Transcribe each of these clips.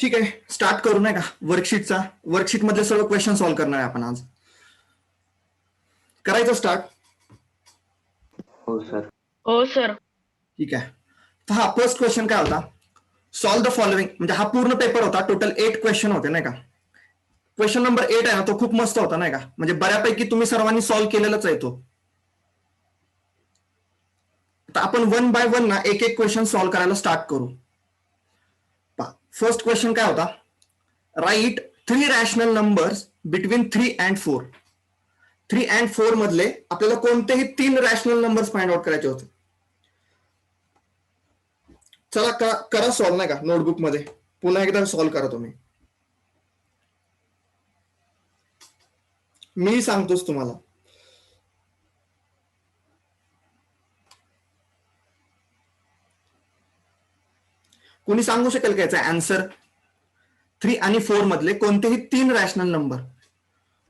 ठीक आहे, स्टार्ट करू नाही का वर्कशीटचा. वर्कशीट मधले सर्व क्वेश्चन सॉल्व्ह करणार आहे आपण आज. करायचं स्टार्ट. हो सर. हो सर. ठीक आहे. तर हा फर्स्ट क्वेश्चन काय होता, सॉल्व द फॉलोइंग. म्हणजे हा पूर्ण पेपर होता, टोटल 8 क्वेश्चन होते नाही का. क्वेश्चन नंबर 8 आहे ना, तो खूप मस्त होता नाही का. म्हणजे बऱ्यापैकी तुम्ही सर्वांनी सॉल्व्ह केलेलाच आहे तो. तर आपण 1 बाय 1 ना एक एक क्वेश्चन सॉल्व्ह करायला स्टार्ट करू. फर्स्ट क्वेश्चन काय होता, right 3 rational numbers between 3 and 4. 3 and 4 मधले आपल्याला कोणतेही 3 रॅशनल नंबर्स फाइंड आउट करायचे होते. चला करा सॉल्व्ह नाही का, नोटबुक मध्ये पुन्हा एकदा सॉल्व्ह करा तुम्ही. मी सांगतोच तुम्हाला. कोणी सांगू शकेल का याचा आन्सर? 3 आणि 4 मधले कोणतेही 3 रॅशनल नंबर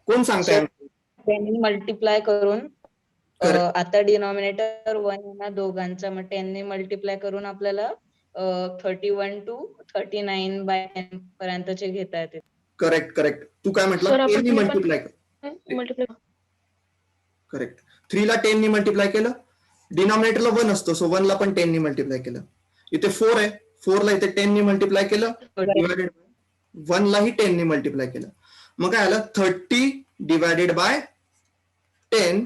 कोण सांगताय? त्यांनी मल्टिप्लाय करून आता डिनॉमिनेटर 1 ना दोघांचा, मग 10 ने मल्टिप्लाय करून आपल्याला 31 to 39/10 पर्यंतचे घेता येते. Correct correct. तू काय म्हटलं? 10 ने मल्टिप्लाय करेक्ट. 3 ला 10 ने मल्टिप्लाय केलं, डिनॉमिनेटरला 1 असतो, सो 1 ला पण 10 ने मल्टिप्लाय केलं. इथे 4 आहे, 4 ला इथे 10 ने मल्टिप्लाय केलं, डिवायडेड 1 लाही 10 ने मल्टिप्लाय केलं. मग काय आलं, 30 divided by 10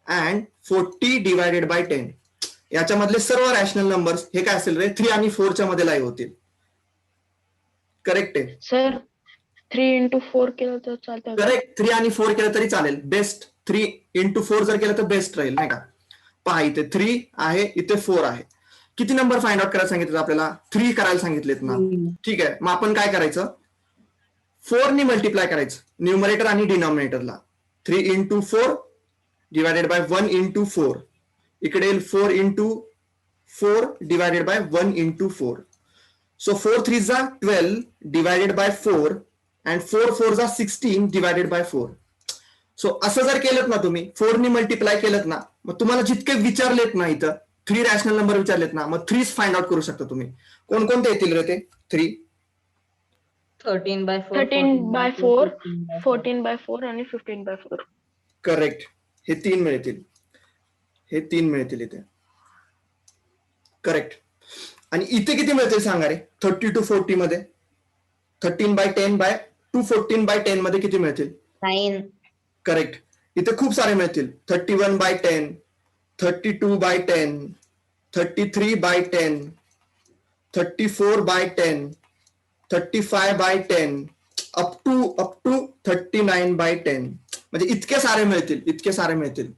and 40 divided by 10. याच्यामधले सर्व रॅशनल नंबर्स हे काय असेल रे, 3 आणि 4 च्या मध्ये लाईव्ह होतील. करेक्ट आहे सर. 3 into 4 केलं तर चालतं. करेक्ट. 3 आणि 4 केलं तरी चालेल. बेस्ट 3 into 4 जर केलं तर बेस्ट राहील नाही का. पहा इथे 3 आहे, इथे 4 आहे. किती नंबर फाइंड आउट करायला सांगितलं आपल्याला? 3 करायला सांगितलेत ना. ठीक आहे, मग आपण काय करायचं, 4 ने मल्टिप्लाय करायचं न्यूमरेटर आणि डिनॉमिनेटरला. 3 into 4 डिवायडेड बाय 1 into 4. इकडे 4 into 4 divided by 1 into 4. So 4 3 जा 12 डिवायडेड बाय 4 अँड 4 4 जा 16 डिवायडेड बाय 4. सो असं जर केलं ना तुम्ही, 4 ने मल्टिप्लाय केलं ना, मग तुम्हाला जितके विचारलेत ना इथं 3 रॅशनल नंबर विचारलेत ना, मग 3 फाइंड आउट करू शकता तुम्ही. कोणकोणते येतील रे ते 3? 13/4, 13/4, 14/4 आणि 15/4. करेक्ट. हे 3 मिळतील, हे 3 मिळतील इथे. करेक्ट. आणि इथे किती मिळतील सांगा रे, 30 to 40 मध्ये? 13/10 to 14/10 मध्ये किती मिळतील? 9. करेक्ट. इथे खूप सारे मिळतील. 31/10, 32/10, 33/10, 34/10, 35/10, अप टू 39/10. म्हणजे इतके सारे मिळतील, इतके सारे मिळतील.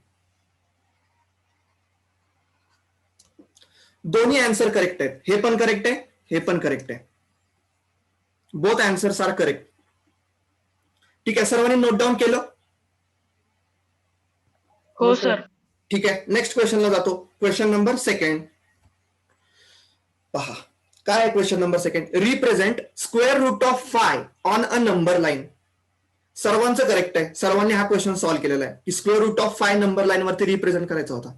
दोन्ही आन्सर करेक्ट आहेत. हे पण करेक्ट आहे, हे पण करेक्ट आहे. Both answers are correct. ठीक आहे, सर्वांनी नोट डाऊन केलं? हो सर. ठीक आहे, नेक्स्ट क्वेश्चनला जातो. Question number 2. पहा काय आहे question number 2. Represent square root of 5 on a number line. सर्वांचं करेक्ट आहे, सर्वांनी हा क्वेश्चन सॉल्व्ह केलेला आहे की square root of 5 number line वरती रिप्रेझेंट करायचा होता.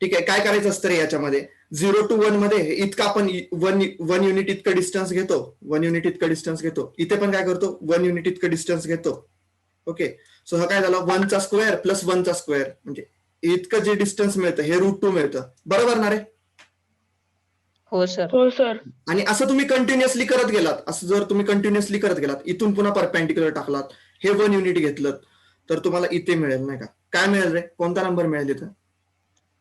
ठीक आहे, काय करायचं असतं रे याच्यामध्ये, 0 to 1 मध्ये इतकं आपण 1 युनिट इतकं डिस्टन्स घेतो, 1 युनिट इतकं डिस्टन्स घेतो. इथे पण काय करतो, 1 युनिट इतकं डिस्टन्स घेतो. ओके, सो हा काय झाला, 1 चा स्क्वेअर प्लस 1 चा स्क्वेअर, म्हणजे इतकं जे डिस्टन्स मिळतं हे √2 मिळतं. बरोबर ना रे? हो सर. हो सर. आणि असं तुम्ही कंटिन्युअसली करत गेलात, असं जर तुम्ही कंटिन्युअसली करत गेलात, इथून पुन्हा परपेंडिक्युलर टाकलात, हे 1 युनिट घेतलं, तर तुम्हाला इथे मिळेल नाही का. काय मिळेल रे, कोणता नंबर मिळेल इथं?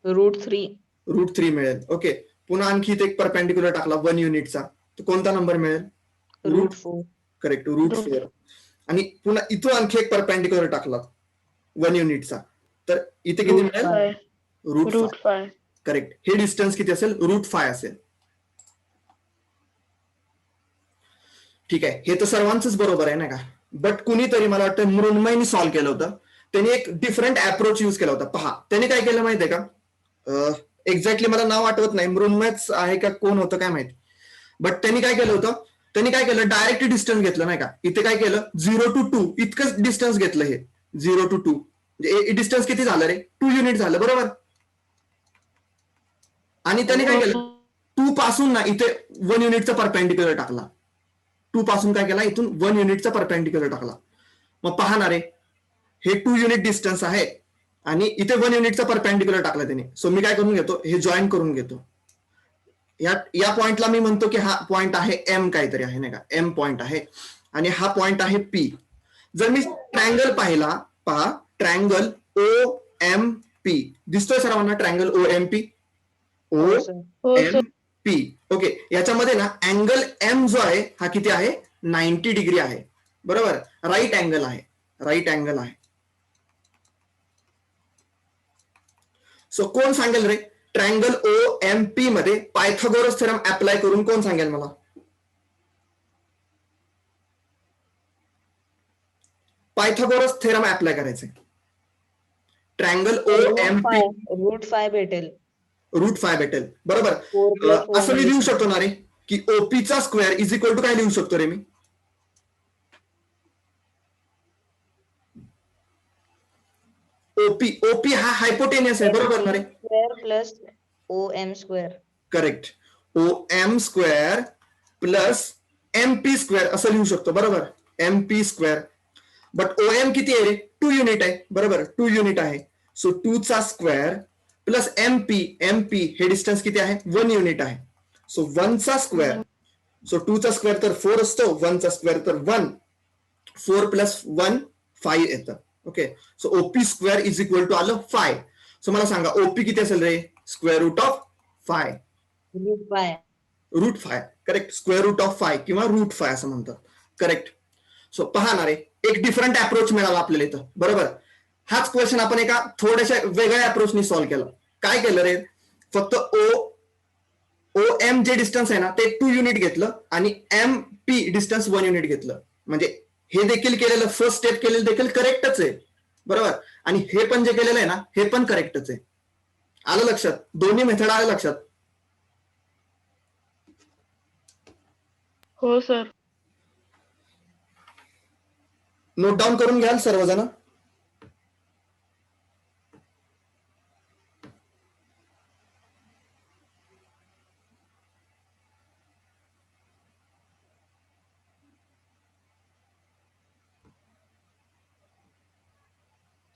√3. √3 मिळेल. ओके, पुन्हा आणखी इथे एक परपेंडिक्युलर टाकला 1 युनिटचा, तर कोणता नंबर मिळेल? √4. करेक्ट, √4. आणि पुन्हा इथून आणखी एक परपेंडिक्युलर टाकला 1 युनिटचा, तर इथे किती मिळेल? √5. करेक्ट. हे डिस्टन्स किती असेल? √5 असेल. ठीक आहे, हे तर सर्वांचंच बरोबर आहे ना का. बट कुणीतरी मला वाटतं मृण्मयनी सॉल्व्ह केलं होतं. त्यांनी एक डिफरंट अप्रोच यूज केला होता. पहा त्याने काय केलं माहितीये का, एक्झॅक्टली मला नाव आठवत नाही, मृण्मयच आहे का कोण होतं काय माहिती. बट त्यांनी काय केलं होतं, त्यांनी काय केलं, डायरेक्ट डिस्टन्स घेतलं नाही का. इथे काय केलं, 0 to 2 इतकंच डिस्टन्स घेतलं. हे 0 to 2 म्हणजे डिस्टन्स किती झालं रे, 2 युनिट झालं. बरोबर. आणि त्यांनी काय केलं, 2 पासून ना इथे 1 युनिटचा परपेंडिक्युलर टाकला. 2 पासून काय केला, इथून 1 युनिटचा परपेंडिक्युलर टाकला. मग पाहणार आहे, हे 2 युनिट डिस्टन्स आहे आणि इथे 1 युनिटचा परपेंडिक्युलर टाकला त्याने. सो मी काय करून घेतो, हे जॉईन करून घेतो. या पॉइंटला मी म्हणतो की हा पॉइंट आहे एम काहीतरी आहे नाही का, एम पॉइंट आहे आणि हा पॉइंट आहे पी. जर मी ट्रायंगल पाहिला, पहा ट्रायंगल ओ एम पी दिसतोय सर्वांना, ट्रायंगल ओ एम पी, ओ हो सर. हो एम सर. पी. ओके, याच्यामध्ये ना अँगल एम जो आहे हा किती आहे, 90 डिग्री आहे. बरोबर, राईट अँगल आहे, राईट अँगल आहे. सो कोण सांगेल रे, ट्रायंगल ओ एम पी मध्ये पायथागोरस थेरम अप्लाय करून कोण सांगेल मला? पायथागोरस थेरम अप्लाय करायचे. Triangle O M P root 5 भेटेल. रूट 5 भेटेल. बरोबर, 4 + 4 असं मी लिहू शकतो ना रे, की ओपीचा स्क्वेअर इज इक्वल टू काय लिहू शकतो रे मी? ओपी, ओपी हा हायपोटेनियस आहे, बरोबर ना रे? Square plus O M square. Correct, O M square plus M P square असं लिहू शकतो. बरोबर, M P square. But O M किती आहे रे, 2 युनिट आहे. बरोबर, 2 युनिट आहे. सो 2 चा square plus M P, M P हे डिस्टन्स किती आहे, 1 युनिट आहे. सो 1 चा स्क्वेअर, सो 2 चा स्क्वेअर तर 4 असतो, 1 चा स्क्वेअर तर 1, 4 + 1 5 येतं. Okay, so OP square is equal to आलं 5. सो मला सांगा ओपी किती असेल रे, square root of 5. Root 5. Root 5, correct, square root of 5 किंवा रूट 5 असं म्हणतात. करेक्ट. सो पहा ना रे, एक डिफरंट अप्रोच मिळाला आपल्याला इथं. बरोबर, हाच क्वेश्चन आपण एका थोड्याशा वेगळ्या अप्रोचने सॉल्व्ह केला. काय केलं रे, फक्त ओ एम जे डिस्टन्स आहे ना ते 2 युनिट घेतलं आणि एम पी डिस्टन्स 1 युनिट घेतलं. म्हणजे हे देखील केलेलं, फर्स्ट स्टेप केलेलं देखील करेक्टच आहे. बरोबर, आणि हे पण जे केलेलं आहे ना हे पण करेक्टच आहे. आलं लक्षात, दोन्ही मेथड आलं लक्षात. हो सर. नोट डाऊन करून घ्याल सर्वजण.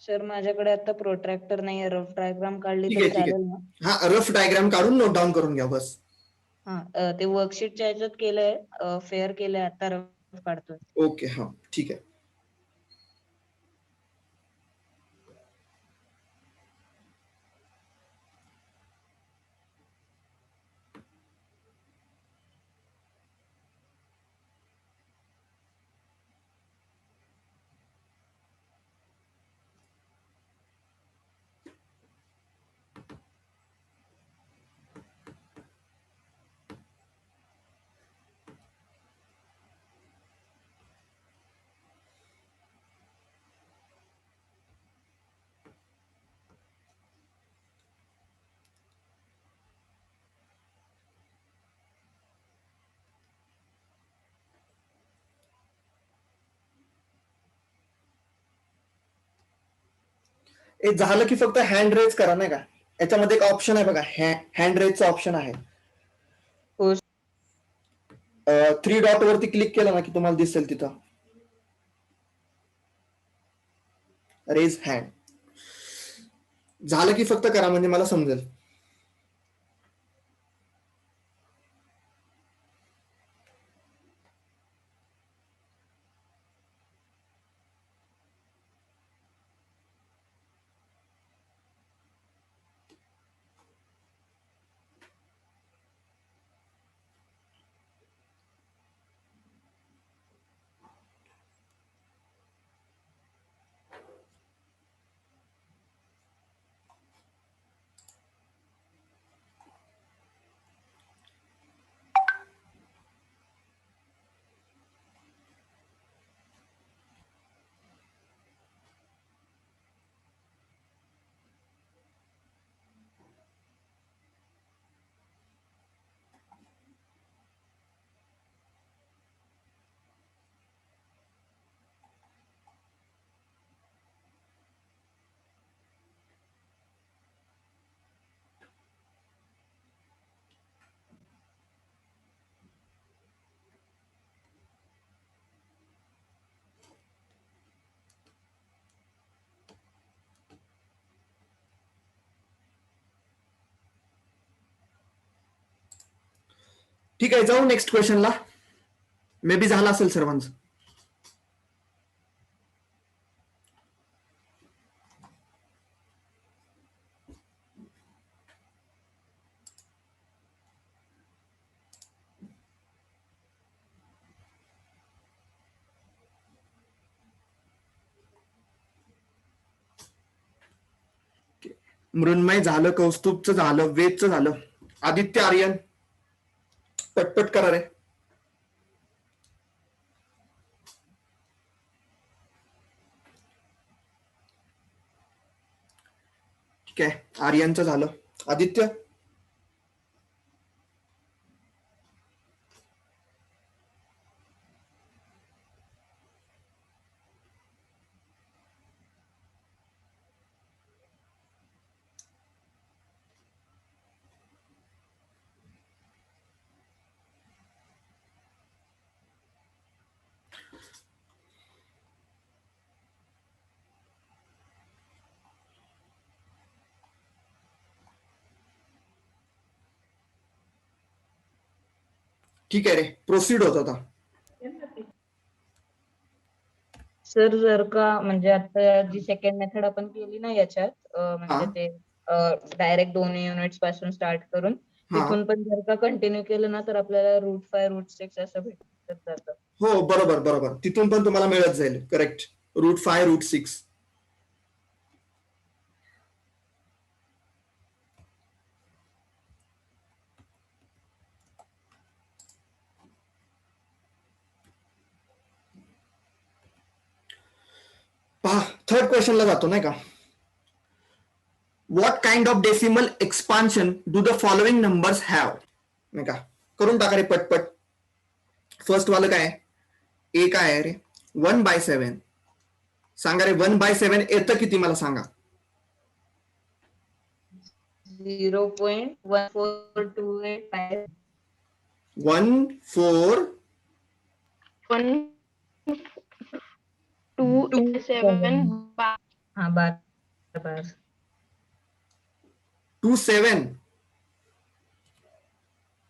सर माझ्याकडे आता प्रोट्रॅक्टर नाही, रफ डायग्राम काढली ठीक तर आहे, ठीक चालेल आहे. ना? हा, रफ डायग्राम काढून नोट डाऊन करून घ्या बस. हा, ते वर्कशीटच्या ह्याच्यात केलंय, फेअर केलंय, आता रफ काढतोय. ओके, हा ठीक आहे. हे झालं की फक्त हँड रेज करा नाही का. याच्यामध्ये एक ऑप्शन आहे बघा, हँड रेजचा ऑप्शन आहे. हो. 3 डॉट वरती क्लिक केलं ना की तुम्हाला दिसेल तिथं रेज हँड. झालं की फक्त करा म्हणजे मला समजेल. ठीक आहे, जाऊ नेक्स्ट क्वेश्चनला. मे बी झाला असेल सर्वांचं. मृण्मय झालं, कौस्तुभचं झालं, वेदचं झालं. आदित्य, आर्यन पटपट करा रे. ठीक आहे, आर्यनचं झालं. आदित्य, ठीक आहे रे, प्रोसीड होत आता. सर जर का म्हणजे आता जी सेकंड मेथड आपण केली ना याच्यात म्हणजे हा. ते डायरेक्ट 2 युनिट्स पासून स्टार्ट करून हा. तिथून पण जर का कंटिन्यू केलं ना तर आपल्याला √5 √6 असं भेटत जातं. हो बरोबर बरोबर, तिथून पण तुम्हाला मिळत जाईल. करेक्ट, √5 √6. पहा, थर्ड क्वेश्चनला जातो नाही का. What kind of decimal expansion do the following numbers have, नाही का. करून टाका रे पटपट. फर्स्ट वालं काय, ए काय आहे रे, 1/7. सांगा रे, 1/7 येतं किती मला सांगा. 0.1428 1 4 1 2 7 हा 12 2 7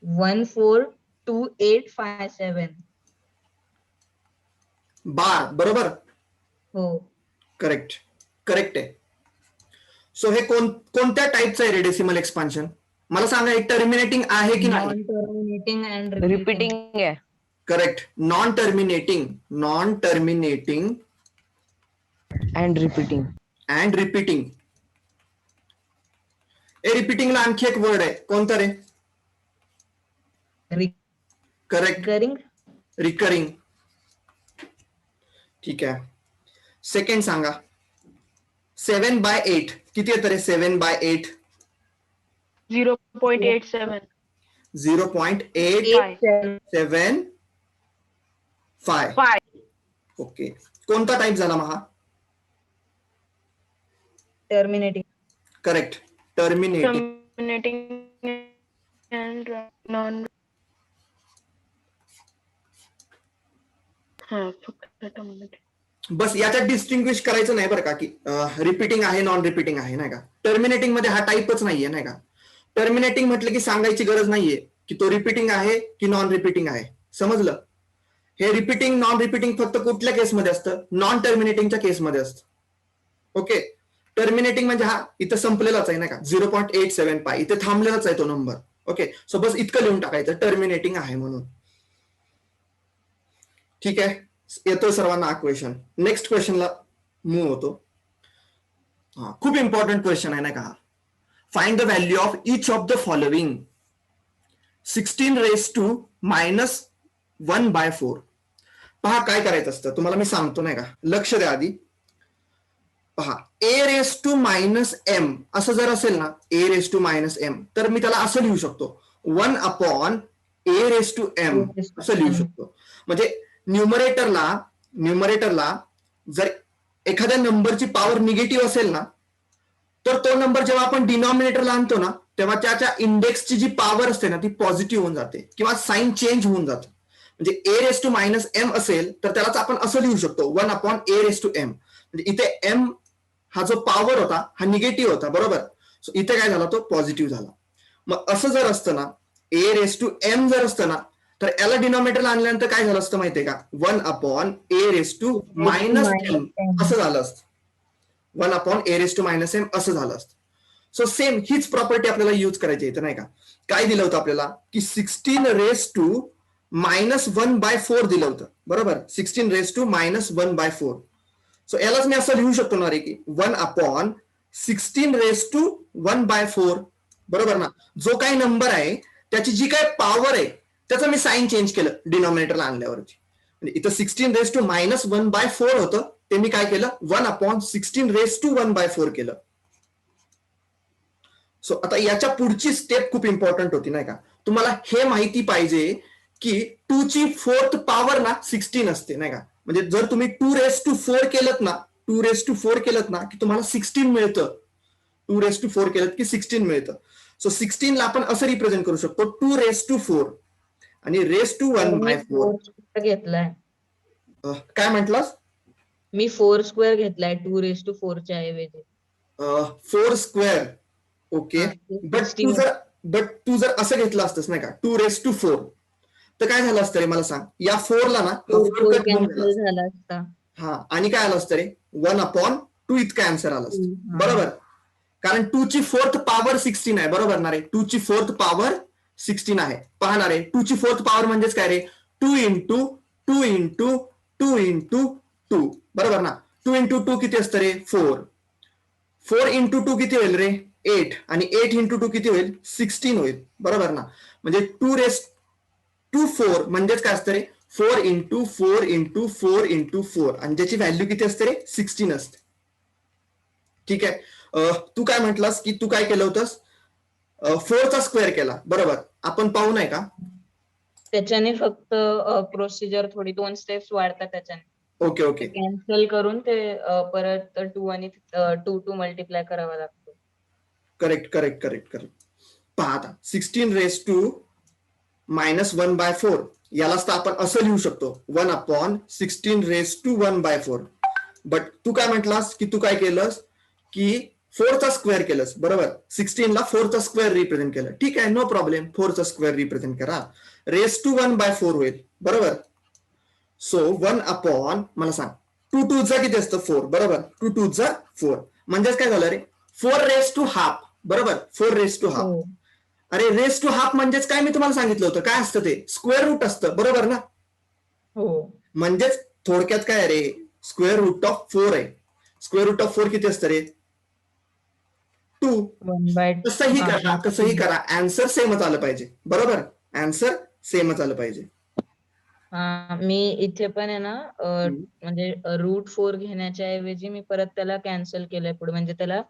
142857 12 बरोबर. हो. करेक्ट, करेक्ट आहे. सो हे कोणत्या टाईपचं आहे रे डेसिमल एक्सपान्शन, मला सांगा. एक टर्मिनेटिंग आहे की नाही. नॉन टर्मिनेटिंग अँड रिपीटिंग आहे. Correct, non terminating and repeating. And repeating. ए रिपीटिंगला आणखी एक वर्ड आहे, कोणता रे. Correct, recurring. रिकरिंग. ठीक आहे, सेकंड सांगा. 7/8 किती येतं रे. 7/8 0.87 0.875. 5 ओके, कोणता टाईप झाला मग हा. Terminating. Correct, terminating. terminating and non फक्त terminating. बस याच्यात डिस्टिंग्विश करायचं नाही बरं का, की रिपीटिंग आहे नॉन रिपीटिंग आहे नाही का. टर्मिनेटिंग मध्ये हा टाईपच नाहीये नाही का. टर्मिनेटिंग म्हटलं की सांगायची गरज नाहीये की तो रिपीटिंग आहे की नॉन रिपीटिंग आहे, समजलं. हे रिपीटिंग नॉन रिपीटिंग फक्त कुठल्या केसमध्ये असतं, नॉन टर्मिनेटिंगच्या केसमध्ये असतं. ओके, टर्मिनेटिंग म्हणजे हा इथं संपलेलाच आहे नाही का. 0.87 इथे थांबलेलाच आहे तो नंबर. ओके, सो बस इतकं लिहून टाकायचं टर्मिनेटिंग आहे म्हणून. ठीक आहे, येतोय सर्वांना हा क्वेश्चन. नेक्स्ट क्वेश्चनला मूव्ह होतो. खूप इम्पॉर्टंट क्वेश्चन आहे ना का. Find the value of each of the following 16⁻1/4. पहा काय करायचं असतं तुम्हाला मी सांगतो नाही का, लक्ष द्या आधी. पहा, a⁻m असं जर असेल ना, a⁻m तर मी त्याला असं लिहू शकतो 1/a⁻m असं लिहू शकतो. म्हणजे न्यूमरेटरला जर एखाद्या नंबरची पॉवर निगेटिव्ह असेल ना, तर तो नंबर जेव्हा आपण डिनॉमिनेटरला आणतो ना, तेव्हा त्याच्या इंडेक्सची जी पॉवर असते ना ती पॉझिटिव्ह होऊन जाते किंवा साइन चेंज होऊन जातं. म्हणजे a⁻m असेल तर त्यालाच आपण असं लिहू शकतो 1/a⁻m. म्हणजे इथे m हा जो पॉवर होता हा निगेटिव्ह होता, बरोबर. सो इथे काय झाला, तो पॉझिटिव्ह झाला. मग असं जर असतं ना, ए रेस टू एम जर असतं ना, तर याला डिनॉमिनेटरला आणल्यानंतर काय झालं असतं माहितीये का, 1/a⁻² -m असं झालं असतं. 1/a⁻m असं झालं असतं. सो सेम हीच प्रॉपर्टी आपल्याला यूज करायची इथं, नाही का. काय दिलं होतं आपल्याला की 16⁻⁻⁴ दिलं होतं, बरोबर. 16⁻⁻⁴. सो यालाच मी असं लिहू शकतो ना रे की 1/16⁻⁴, बरोबर ना. जो काही नंबर आहे त्याची जी काही पॉवर आहे त्याचं मी साईन चेंज केलं डिनॉमिनेटरला आणल्यावरती. म्हणजे इथं 16⁻⁻⁴ होतं, ते मी काय केलं 1/16⁻⁴ केलं. सो आता याच्या पुढची स्टेप खूप इम्पॉर्टंट होती, नाही का. तुम्हाला हे माहिती पाहिजे की 2ची 4th पॉवर ना 16 असते, नाही का. म्हणजे जर तुम्ही 2⁴ केलं ना, 2⁴ केलं ना की तुम्हाला 16 मिळतं. 2⁴ केलं की 16 मिळतं. सो 16 ला आपण असं रिप्रेझेंट करू शकतो 2⁴ आणि मी 1/4. 4 घेतलाय. काय म्हटलास? मी 4² घेतलाय 2⁴ च्या ऐवजी. 4². ओके. हा, ते बट 16 तू जर असं घेतलं असतंस, नाही का, 2⁴, तर काय झालं असतं रे मला सांग. या 4 ला ना हा 4 कट होऊन गेला कॅन्सल असता. झाला असता. हा, आणि काय आलं असतं रे 1/2 इतका आन्सर आला असतं, हा. बरोबर. कारण 2ची 4th पॉवर 16 आहे, बरोबर ना रे. 2ची 4th पॉवर 16 आहे. पाहणार रे 2ची 4th पॉवर म्हणजेच काय रे, 2 इंटू 2 इंटू 2 इंटू 2, बरोबर ना. 2 इंटू 2 किती असतं रे, 4. 4 इंटू 2 किती होईल रे, 8. आणि 8 इंटू 2 किती होईल, 16 होईल, बरोबर ना. म्हणजे 2⁴ म्हणजेच काय असतं रे, 4 इंटू 4 इंटू 4 इंटू 4, आणि ज्याची व्हॅल्यू किती असते रे, 16 असते. ठीक आहे. तू काय म्हटलास की तू काय केलं होतंस, 4चा स्क्वेअर केला, बरोबर. आपण पाहू नाही का. त्याच्याने फक्त प्रोसिजर थोडी 2 स्टेप्स वाढतात त्याच्याने. Okay okay. कॅन्सल करून ते परत 2 आणि 2 मल्टिप्लाय करावा लागतो. Correct correct correct correct. पहा आता 16⁻⁻⁴ यालाच तर आपण असं लिहू शकतो 1/16⁻⁴. बट तू काय म्हटलास की तू काय केलंस की 4चा स्क्वेअर केलंस, बरोबर. 16 ला 4चा स्क्वेअर रिप्रेझेंट केलं, ठीक आहे, नो प्रॉब्लेम. 4चा स्क्वेअर रिप्रेझेंट करा, रेस टू 1/4 होईल, बरोबर. सो 1 मला सांग 2 किती असतं, 4, बरोबर. 2 म्हणजेच काय झालं रे, 4⁻², बरोबर. 4⁻². हो. अरे रेस टू 1/2 म्हणजेच काय, मी तुम्हाला सांगितलं होतं काय असतं ते, स्क्वेअर रूट असतं, बरोबर ना. हो. म्हणजेच थोडक्यात काय रे, स्क्वेअर रूट ऑफ 4 आहे. स्क्वेअर रूट ऑफ 4 किती असतं रे, 2. 1/2. कसंही करा आन्सर सेमच आलं पाहिजे, बरोबर. आन्सर सेमच आलं पाहिजे. हा, मी इथे पण आहे ना म्हणजे √4 घेण्याच्या ऐवजी मी परत त्याला कॅन्सल केलंय पुढे, म्हणजे त्याला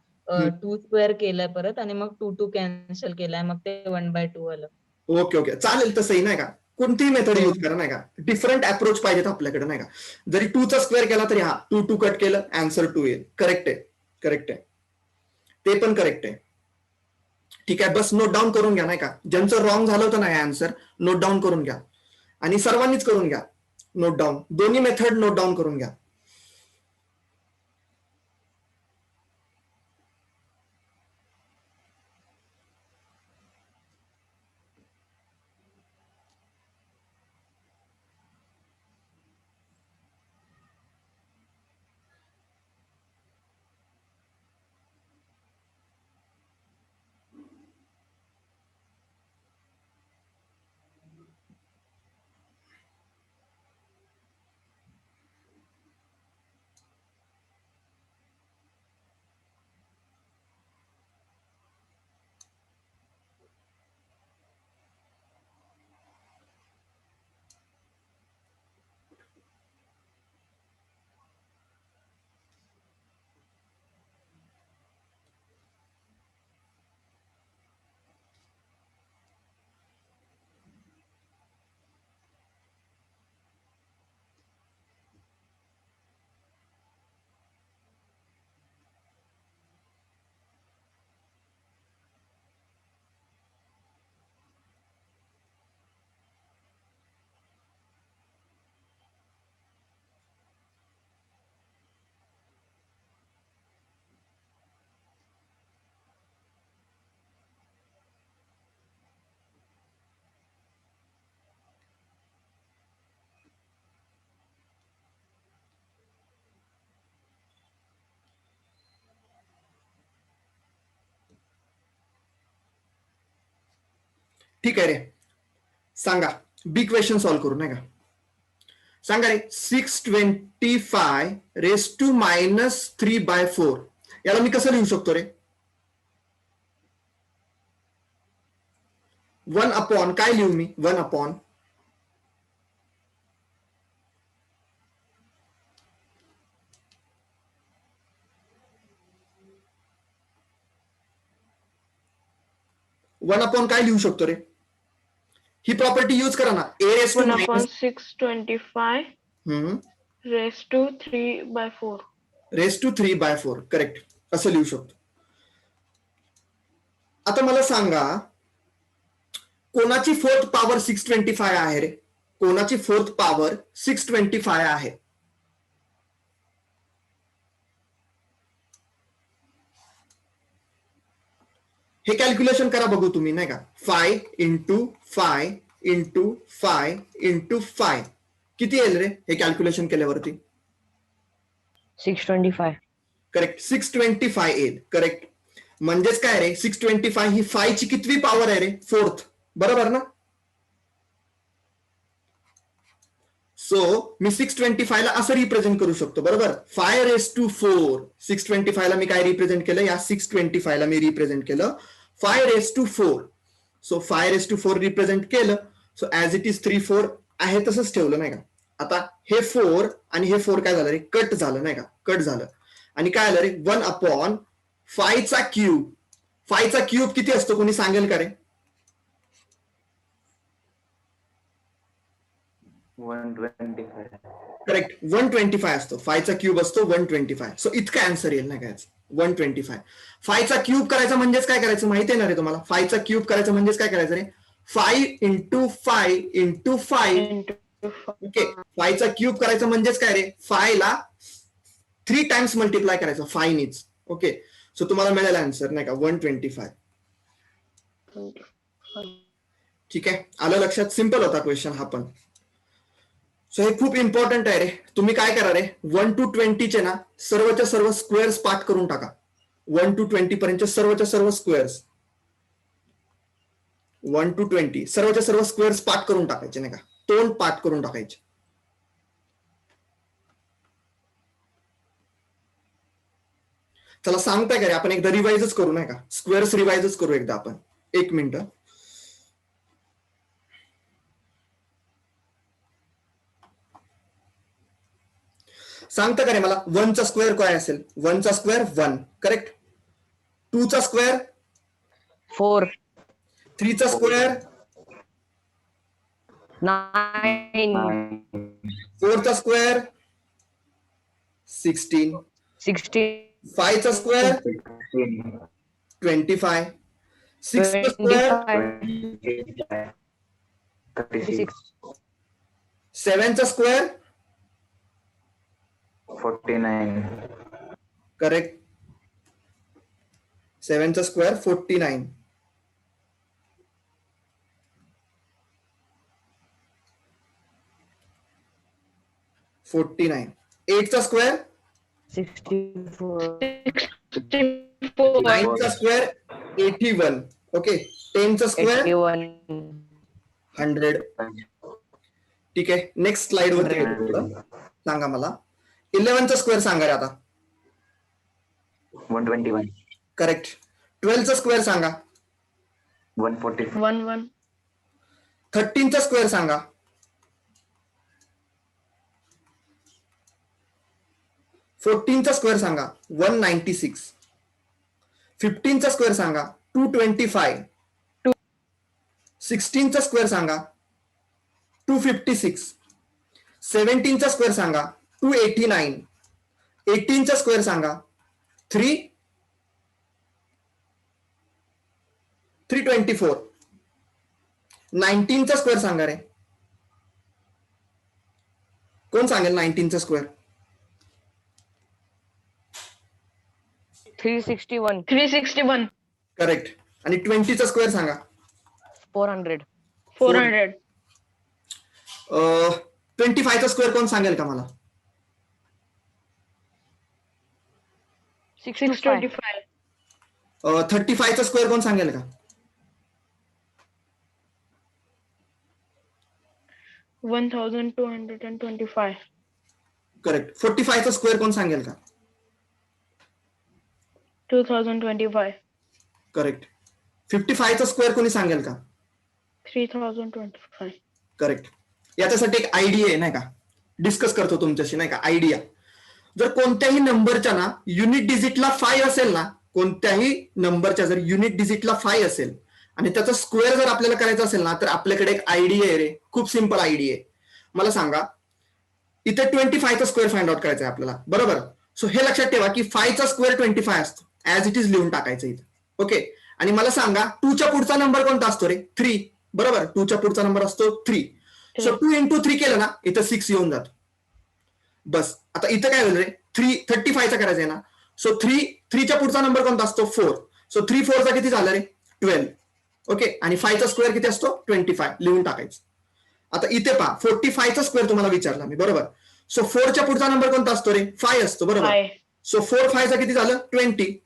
2² केलंय परत, आणि मग 2 कॅन्सल केलाय, मग ते 1/2 आलं. ओके ओके, चालेल तसंही, नाही का. कोणतीही मेथड यूज करा, नाही का. डिफरंट अप्रोच पाहिजेत आपल्याकडे, नाही का. जरी 2चा स्क्वेअर केला तरी हा 2 कट केलं, आन्सर 2 येईल. करेक्ट आहे, करेक्ट आहे, ते पण करेक्ट आहे. ठीक आहे, बस नोट डाऊन करून घ्या, नाही का. ज्यांचं रॉंग झालं होतं ना आन्सर, नोट डाऊन करून घ्या, आणि सर्वांनीच करून घ्या नोट डाऊन. दोन्ही मेथड नोट डाऊन करून घ्या. ठीक आहे रे. सांगा बी क्वेश्चन सॉल्व्ह करू नाही का. सांगा रे 625 रेस टू -3/4 याला मी कसं लिहू शकतो रे. 1 अपॉन काय लिहू मी. 1 अपॉन काय लिहू शकतो रे. ही प्रॉपर्टी यूज करा ना. ए रेस टू 1 upon 625 हम्म raised to 3/4. Raise to 3/4 correct असं लिहू शकतो. आता मला सांगा कोणाची फोर्थ पॉवर 625 आहे रे. कोणाची फोर्थ पॉवर 625 आहे. हे कॅल्क्युलेशन करा बघू तुम्ही नाही का. 5 इंटू 5 इंटू 5 इंटू 5 किती येईल रे हे कॅल्क्युलेशन केल्यावरती. 625. करेक्ट 625 येईल. करेक्ट म्हणजेच काय रे 625 ही 5 ची कितवी पॉवर आहे रे. फोर्थ. बरोबर ना. सो मी 625 ला असं रिप्रेझेंट करू शकतो. बरोबर 5 रेस टू 4. 625 ला मी काय रिप्रेझेंट केलं. या 625 ला मी रिप्रेझेंट केलं 5 raise to 4. So 5 raise to 4 represent केलं. सो ऍज इट इज 3/4 आहे तसंच ठेवलं नाही का. आता हे 4 आणि हे 4 काय झालं रे कट झालं नाही का. कट झालं आणि काय आलं रे 1 अपॉन 5 चा क्यूब. 5 चा क्यूब किती असतो कोणी सांगेल का रे. 125. करेक्ट 125 असतो. 5 चा क्यूब असतो 125. सो इतका आन्सर येईल नाही काय 125. 5 चा क्यूब करायचा म्हणजेच काय करायचं माहिती आहे ना रे तुम्हाला. 5 चा क्यूब करायचं म्हणजेच काय करायचं रे 5 इंटू 5 इंटू 5. Into ओके 5 चा क्यूब करायचं म्हणजेच काय रे 5 ला 3 टाइम्स मल्टिप्लाय करायचं 5 नीच. ओके सो तुम्हाला मिळेल आन्सर नाही का 125. ठीक आहे आलं लक्षात. सिम्पल होता क्वेश्चन हा पण. सो हे खूप इम्पॉर्टंट आहे रे. तुम्ही काय करा रे 1 to 20 चे ना सर्वच्या सर्व स्क्वेअर्स पाठ करून टाका. 1 to 20 पर्यंत सर्वच्या सर्व स्क्वेअर्स 1 to 20 सर्वच्या सर्व स्क्वेअर्स पाठ करून टाकायचे नाही का. तोंड पाठ करून टाकायचे. चला सांगताय का रे आपण एकदा रिवाइजच करू नाही का. स्क्वेअर्स रिवाइजच करू एकदा आपण. 1 मिनिट. सांगता का रे मला 1 चा स्क्वेअर काय असेल. 1 चा स्क्वेअर 1 करेक्ट. 2 चा स्क्वेअर 4. 3 चा स्क्वेअर 9. 4 चा स्क्वेअर 16. 16. 5 चा स्क्वेअर 25. 6 चा स्क्वेअर 25. 36. 7 चा स्क्वेअर 49. करेक्ट. 7 चा स्क्वेअर 49. 8 चा स्क्वेअर 64. 64. 9 चा स्क्वेअर 81. ओके 10 चा स्क्वेअर 81. 100. ठीक आहे नेक्स्ट स्लाइड वरती येतो. सांगा मला 11 चा स्क्वेअर सांगा रे आता. 121. करेक्ट. 12 चा स्क्वेअर सांगा. 140. 1 13 चा स्क्वेअर सांगा. 14 चा स्क्वेअर सांगा. 196. 15 चा स्क्वेअर सांगा. 225. 16 चा स्क्वेअर सांगा. 256. 17 चा स्क्वेअर सांगा. 289. 18 चा स्क्वेअर सांगा. 324. 19 चा स्क्वेअर सांगा रे. कोण सांगेल 19 चा स्क्वेअर. 361. 361. करेक्ट. आणि 20 चा स्क्वेअर सांगा. 400. 400. 25 चा स्क्वेअर कोण सांगेल का मला. 625. 625. 35 चा स्क्वेअर कोण सांगेल का. 1225. करेक्ट. 45 चा स्क्वेअर कोण सांगेल का? 2025. करेक्ट. 55 चा स्क्वेअर कोणी सांगेल का? 3025. करेक्ट. याच्यासाठी एक आयडिया आहे नाही का, डिस्कस करतो तुमच्याशी नाही का. आयडिया, जर कोणत्याही नंबरच्या ना युनिट डिजिटला 5 असेल ना, कोणत्याही नंबरच्या जर युनिट डिजिटला 5 असेल आणि त्याचा स्क्वेअर जर आपल्याला करायचा असेल ना, तर आपल्याकडे एक आयडिया आहे रे, खूप सिंपल आयडिया आहे. मला सांगा, इथे 25 चा स्क्वेअर फाइंड आउट करायचा आहे आपल्याला, बरोबर. सो हे लक्षात ठेवा की 5 चा स्क्वेअर 25 असतो, ऍज इट इज लिहून टाकायचं इथे. ओके. आणि मला सांगा 2 च्या पुढचा नंबर कोणता असतो रे? 3, बरोबर. 2 च्या पुढचा नंबर असतो 3. सो 2 इंटू 3 केलं ना, इथं 6 येऊन जातो. बस. आता इथं काय होईल रे? 35 चा करायचा आहे ना. सो 3 च्या पुढचा नंबर कोणता असतो? 4. सो 3 4 चा किती झालं रे? 12. ओके. आणि 5 चा स्क्वेअर किती असतो? 25. लिहून टाकायचं. आता इथे पहा, 45 चा स्क्वेअर तुम्हाला विचारला मी, बरोबर. सो 4 च्या पुढचा नंबर कोणता असतो रे? 5 असतो, बरोबर. 5. सो 4 5 चा किती झालं? 20. 20.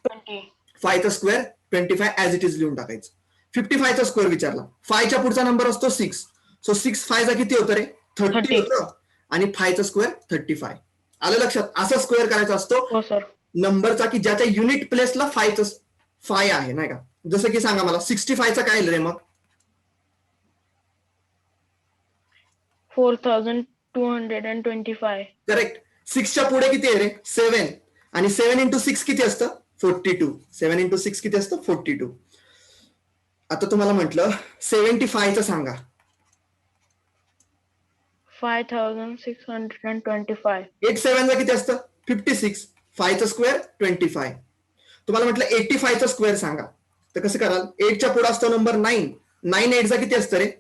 5 चा स्क्वेअर 25 ऍज इट इज लिहून टाकायचं. 55 चा स्क्वेअर विचारला, 5 च्या पुढचा नंबर असतो 6. सो 6 5 चा किती होतं रे? 30 30. होतं. आणि 5 चा स्क्वेअर 35. आलं लक्षात? असा स्क्वेअर करायचा असतो हो सर. नंबरचा की ज्याच्या युनिट प्लेसला 5 आहे नाही का. जसं की सांगा मला 65 चा काय रे मग? 4225. करेक्ट. 6 च्या पुढे किती आहे रे? 7. आणि 7 इंटू 6 किती असतं? 42. 7 इंटू 6 किती असतं? 42. आता तुम्हाला म्हटलं 75 चं सांगा. 5625. 8 7 चा किती असतं? 56. 5 चा स्क्वेअर 25. तुम्हाला म्हटलं 85 चा स्क्वेअर सांगा, तर कसं कराल? 8 च्या पुढे असतो नंबर 9. 9 8 चा किती असतं रे?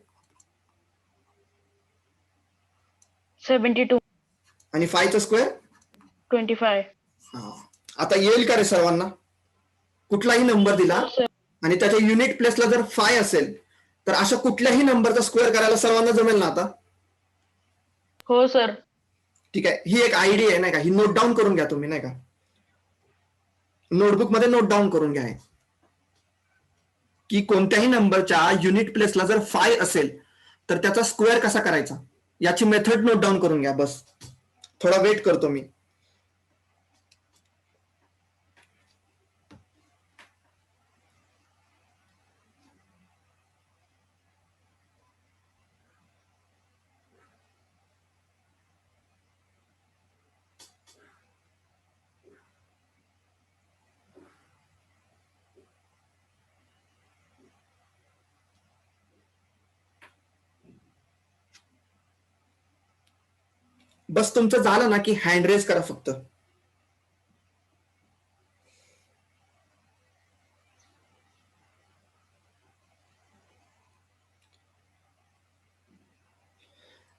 72. आणि 5 चा स्क्वेअर 25. आता येईल का रे सर्वांना? कुठलाही नंबर दिला हो सर. आणि त्याच्या युनिट प्लेसला जर 5 असेल, तर अशा कुठल्याही नंबरचा स्क्वेअर करायला सर्वांना जमेल ना आता? हो सर. ठीक आहे. ही एक आयडिया आहे नाही का, ही नोट डाऊन करून घ्या तुम्ही नाही का, नोटबुक मध्ये नोट डाऊन करून घ्या की कोणत्याही नंबरच्या युनिट प्लेसला जर 5 असेल तर त्याचा स्क्वेअर कसा करायचा, याची मेथड नोट डाऊन करून घ्या. बस थोडा वेट करतो मी. बस तुमचं झालं ना की हँड रेज करा फक्त.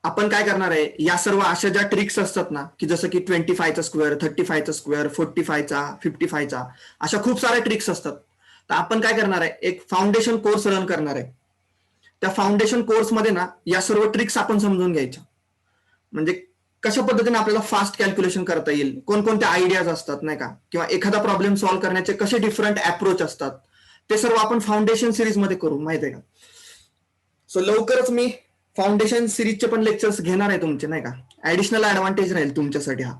आपण काय करणार आहे, या सर्व अशा ज्या ट्रिक्स असतात ना, की जसं की 25 चा स्क्वेअर, 35 चा स्क्वेअर, 45 चा, 55 चा, अशा खूप साऱ्या ट्रिक्स असतात. तर आपण काय करणार आहे, एक फाउंडेशन कोर्स रन करणार आहे. त्या फाउंडेशन कोर्समध्ये ना या सर्व ट्रिक्स आपण समजून घ्यायच्या, म्हणजे कशा पद्धतीने आपल्याला फास्ट कॅल्क्युलेशन करता येईल, कोणकोणत्या आयडियाज असतात नाही का, किंवा एखादा प्रॉब्लेम सॉल्व्ह करण्याचे कसे डिफरंट अप्रोच असतात, ते सर्व आपण फाउंडेशन सिरीज मध्ये करू, माहिती आहे का. सो लवकरच मी फाउंडेशन सिरीजचे पण लेक्चर्स घेणार आहे तुमचे नाही का, ऍडिशनल ऍडव्हान्टेज राहील तुमच्यासाठी हा.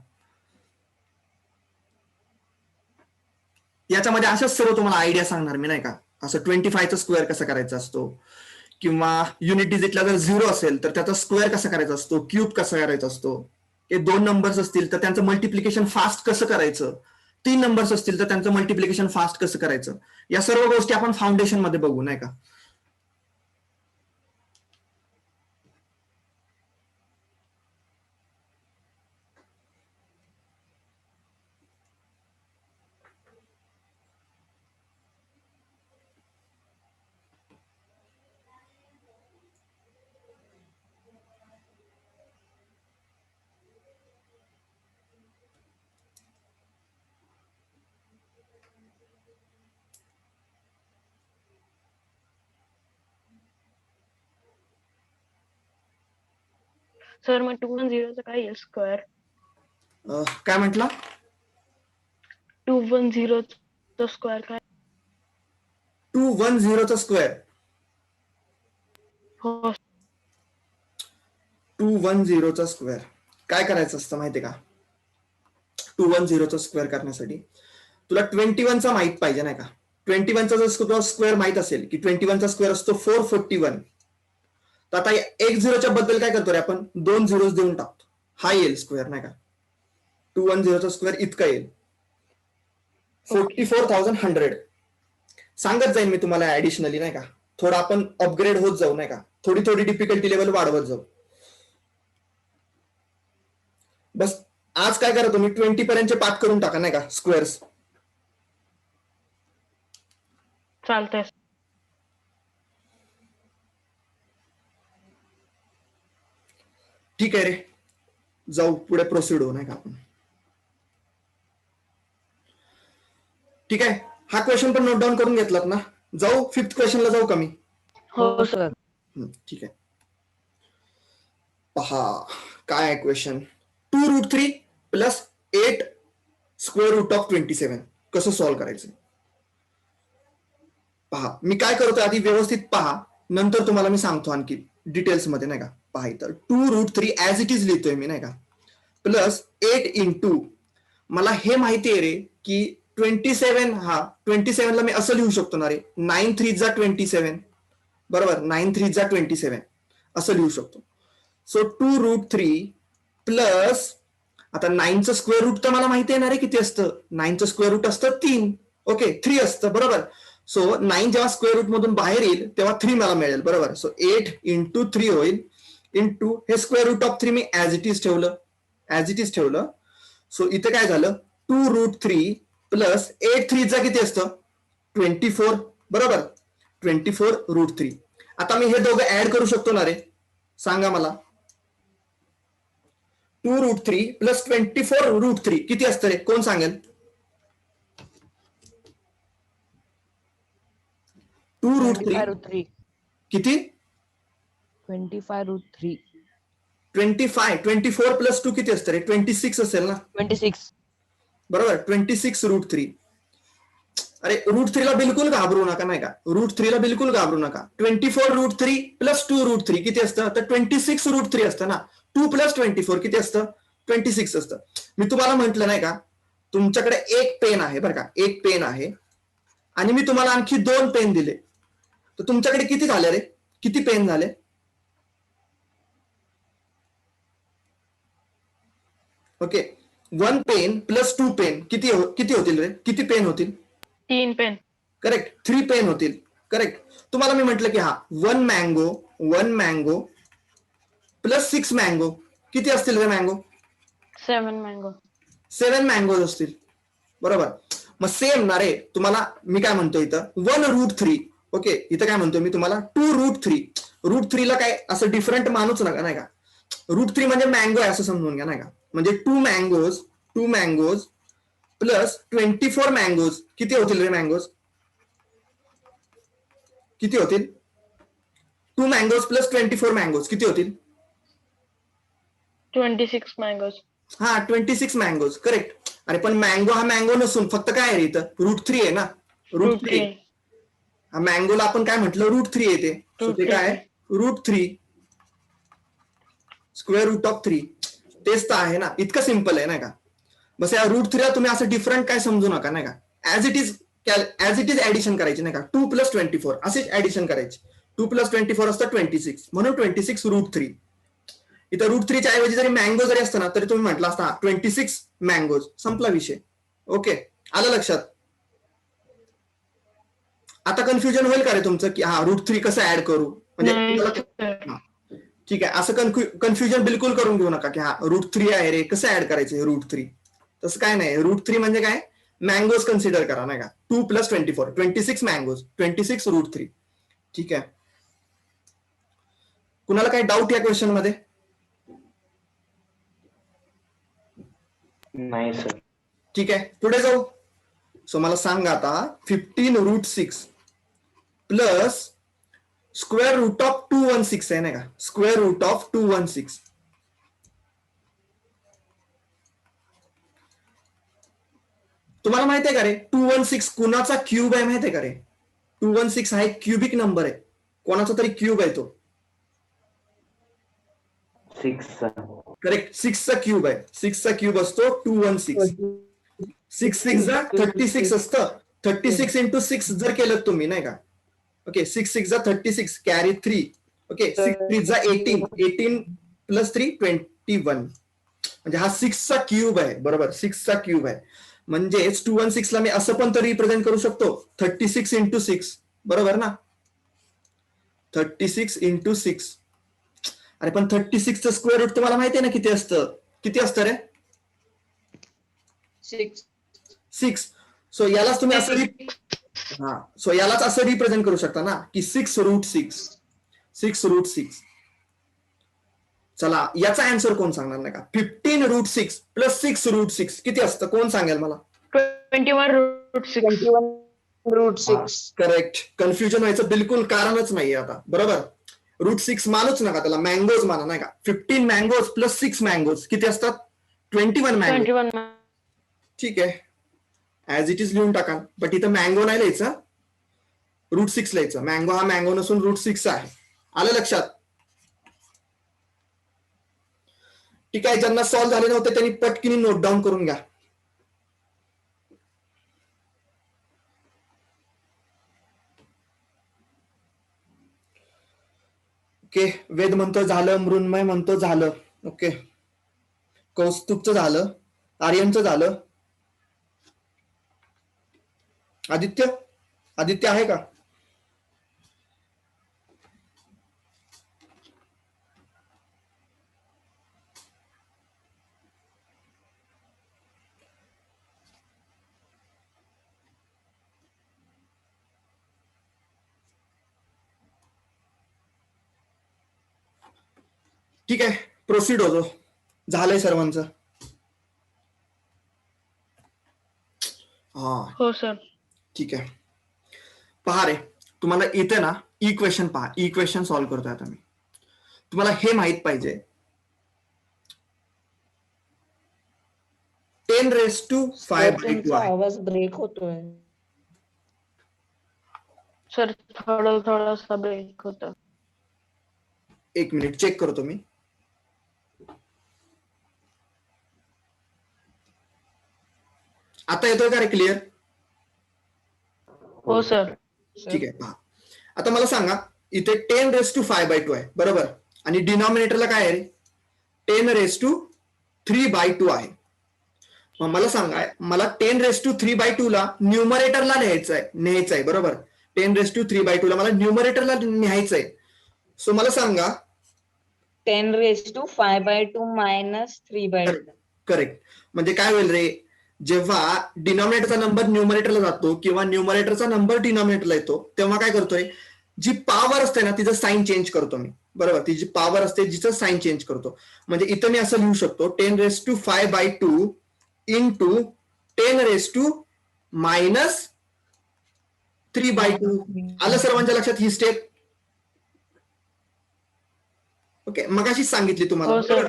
याच्यामध्ये अशाच सर्व तुम्हाला आयडिया सांगणार मी नाही का, असं 25 चा स्क्वेअर कसा करायचा असतो, किंवा युनिट डिजिटला जर 0 असेल तर त्याचा स्क्वेअर कसा करायचा असतो, क्यूब कसा करायचा असतो, हे 2 नंबर्स असतील तर त्यांचं मल्टिप्लिकेशन फास्ट कसं करायचं, 3 नंबर्स असतील तर त्यांचं मल्टिप्लिकेशन फास्ट कसं करायचं, या सर्व गोष्टी आपण फाउंडेशन मध्ये बघू नाही का. सर मग 210 चा काय येईल स्क्वेअर? काय म्हटलं? 210 चा स्क्वेअर काय? 210 चा स्क्वेअर, हो. 210चा स्क्वेअर काय करायचं असतं माहितीये का? 210चा स्क्वेअर करण्यासाठी तुला 21चा माहित पाहिजे नाही का? 21चा जर स्क्वेअर माहित असेल की 21चा स्क्वेअर असतो 441, तर आता एक झिरोच्या बद्दल काय करतो रे आपण? 2 झिरोज देऊन टाकतो, हा येईल स्क्वेअर नाही का? 210चा स्क्वेअर इतका येईल 44,100. सांगत जाईन मी तुम्हाला ऍडिशनली नाही का? थोडा आपण अपग्रेड होत जाऊ नाही का? थोडी थोडी डिफिकल्टी लेवल वाढवत जाऊ. बस आज काय करा तुम्ही 20 पर्यंतचे पाठ करून टाका नाही का स्क्वेअर्स. चालतंय. ठीक आहे रे, जाऊ पुढे प्रोसीड होऊ नाही का आपण. ठीक आहे, हा क्वेश्चन पण नोट डाऊन करून घेतलात ना? जाऊ 5th क्वेश्चनला जाऊ कमी. हो सर. ठीक आहे, पहा काय आहे question. 2√3 plus 8 square root of 27 कसं सॉल्व्ह करायचं? पहा मी काय करतो आधी व्यवस्थित पहा, नंतर तुम्हाला मी सांगतो आणखी डिटेल्स मध्ये नाही का. पहा इथं 2√3 ऍज इट इज लिहितोय मी नाही का, प्लस 8 इंटू मला हे माहिती आहे रे की 27, हा 27 ला मी असं लिहू शकतो ना रे, 9 3 जा 27 बरोबर, 9 3 जा 27 असं लिहू शकतो. सो 2√3 प्लस आता 9चं स्क्वेअर रूट तर मला माहिती आहे ना रे किती असतं? 9चं स्क्वेअर रूट असतं 3, ओके 3 असतं बरोबर. सो 9 जेव्हा स्क्वेअर रूट मधून बाहेर येईल तेव्हा 3 मला मिळेल बरोबर. सो 8 इंटू 3 होईल, इंटू हे स्क्वेअर रूट ऑफ 3 मी ऍज इट इज ठेवलं. सो इथे काय झालं? 2√3 प्लस 8 3 चा किती असतं? 24 बरोबर, 24√3. आता मी हे दोघं ऍड करू शकतो ना रे? सांगा मला. 2√3 प्लस 24√3 किती असतं रे? कोण सांगेल? 2√3 किती? 25√3. 24 प्लस 2 किती असतं रे? 26 असेल ना 26. बरोबर. 26√3. अरे √3 ला बिलकुल घाबरू नका नाही का, √3 ला बिलकुल घाबरू नका. 24√3 प्लस 2√3 किती असतं? तर 26√3 असतं ना. 2 प्लस 24 किती असतं? 26 असतं. मी तुम्हाला म्हंटल नाही का, तुमच्याकडे एक पेन आहे बरं का, एक पेन आहे आणि मी तुम्हाला आणखी 2 पेन दिले, तर तुमच्याकडे किती झाले रे? किती पेन झाले? ओके, 1 पेन प्लस 2 पेन किती होतील रे? किती पेन होतील? 3 पेन. करेक्ट, 3 पेन होतील. करेक्ट. तुम्हाला मी म्हटलं की हा 1 मँगो प्लस 6 मँगो किती असतील रे? Mango 7 mango. 7 मँगोज असतील बरोबर. मग सेम ना रे, तुम्हाला मी काय म्हणतो इथं 1√3. ओके, इथं काय म्हणतोय मी तुम्हाला 2√3. √3 ला काय असं डिफरंट मानूच नका नाही का. √3 म्हणजे मँगो आहे असं समजून घ्या नाही का. म्हणजे 2 मँगोज प्लस 24 मँगोज किती होतील रे? मँगोज किती होतील? 2 मँगोज प्लस 24 मँगोज किती होतील? 26 मँगोज. हा 26 मँगोज. करेक्ट. अरे पण मँगो हा मँगो नसून फक्त काय आहे रे इथं? √3 आहे ना. √3 हा मँगोला आपण काय म्हटलं? √3 येते. So ते काय आहे? √3 स्क्वेअर रूट ऑफ 3. तेच तर आहे ना, इतकं सिम्पल आहे नाही का. बस या √3 ला तुम्ही असं डिफरंट काय समजू नका नाही का. ऍज इट इज ऍडिशन करायची नाही का. 2 प्लस 24 असेच ऍडिशन करायची. 2 प्लस 24 असतं 26, म्हणून 26√3. इथं √3 च्या ऐवजी जरी मँगो जरी असतं ना तरी तुम्ही म्हटलं असता 26 मँगोज, संपला विषय. ओके, आलं लक्षात? आता कन्फ्युजन होईल का रे तुमचं की हा √3 कसं ऍड करू? नाही म्हणजे सर. ठीक आहे, असं कन्फ्युजन बिलकुल करून घेऊ नका की हा √3 आहे रे, कसं ऍड करायचं हे √3? तसं काय नाही. √3 म्हणजे काय? मँगोज कन्सिडर करा नाही का. 2 प्लस 24 26 मँगोज, 26√3. ठीक आहे. कुणाला काही डाऊट या क्वेश्चन मध्ये? नाही सर. ठीक आहे, पुढे जाऊ. सो मला सांगा आता 15√6 प्लस स्क्वेअर रूट ऑफ 216 आहे नाही का. स्क्वेअर रूट ऑफ 216 तुम्हाला माहित आहे का रे? 216 कुणाचा क्यूब आहे माहित आहे का रे? 216 हा एक क्युबिक नंबर आहे, कोणाचा तरी क्यूब आहे तो. 6 करेक्ट, 6चा क्यूब आहे. 6चा क्यूब असतो 216. 6 जा 36 असतं. 36 इंटू 6 जर केलं तुम्ही नाही का, ओके, 6 जा 36 कॅरी 3, ओके, 6 जा 18, 18 प्लस 3 21, म्हणजे हा 6चा क्यूब आहे. बरोबर, 6चा क्यूब आहे. म्हणजेच 216 ला मी असं पण तर रिप्रेझेंट करू शकतो 36 इंटू 6. बरोबर ना, 36 इंटू 6. अरे पण 36चं स्क्वेअर रूट तुम्हाला माहिती आहे ना किती असतं? किती असतं रे? 6. सो यालाच तुम्ही असं सो यालाच असं रिप्रेझेंट करू शकता ना की 6 रूट 6. 6 रूट 6. चला याचा आन्सर कोण सांगणार नाही का? 15 रूट 6 प्लस 6 रूट 6 किती असतं? कोण सांगेल मला? 21 रूट 6. 21 रूट 6. करेक्ट. कन्फ्युजन व्हायचं बिलकुल कारणच नाहीये आता. बरोबर, रूट 6 मानूच नका त्याला, मँगोज माना नाही का. 15 मँगोज प्लस 6 मँगोज किती असतात? 21 मँगो. 21. ठीक आहे, ऍज इट इज लिहून टाका. बट इथं मँगो नाही लिहायचं, रूट 6 लिहायचं. मँगो हा मँगो नसून रूट 6 आहे. आलं लक्षात? ठीक आहे, ज्यांना सॉल्व्ह झाले नव्हते त्यांनी पटकिनी नोट डाऊन करून घ्या. ओके, वेद म्हणतो झालं, मृण्मय म्हणतो झालं. ओके, कौस्तुभचं झालं, आर्यनचं झालं. आदित्य, आदित्य आहे का? ठीक आहे, प्रोसीड होतो. झालंय सर्वांचं? हा, हो सर. ठीक आहे. पहा रे, तुम्हाला इथे ना इक्वेशन पहा, इक्वेशन सॉल्व्ह करतोय आता मी. तुम्हाला हे माहित पाहिजे 10⁵ आहे. आवाज ब्रेक होतोय. सर थोडासा ब्रेक होता. एक मिनिट चेक करतो मी. आता येतोय का रे क्लिअर? हो सर. ठीक आहे, पहा आता मला सांगा, इथे 10⁵ आहे. बरोबर, आणि डिनॉमिनेटरला काय आहे रे? 10⁵ आहे. मग मला सांगा, मला 10⁵ ला न्यूमरेटरला न्यायचंय. बरोबर, 10⁵ला मला न्यूमरेटरला न्यायचंय. सो मला सांगा 10⁵ मायनस 3/2. करेक्ट. म्हणजे काय होईल रे, जेव्हा डिनॉमिनेटरचा नंबर न्यूमरेटरला जातो किंवा न्यूमरेटरचा नंबर डिनॉमिनेटरला येतो, तेव्हा काय करतोय, जी पॉवर असते ना तिचं साईन चेंज करतो मी. बरोबर, ती जी पॉवर असते जिचं साईन चेंज करतो. म्हणजे इथं मी असं लिहू शकतो 10⁵ इंटू 10⁻³ मायनस 3/2. आलं सर्वांच्या लक्षात ही स्टेप? ओके, मगाशीच सांगितली तुम्हाला. हो सर.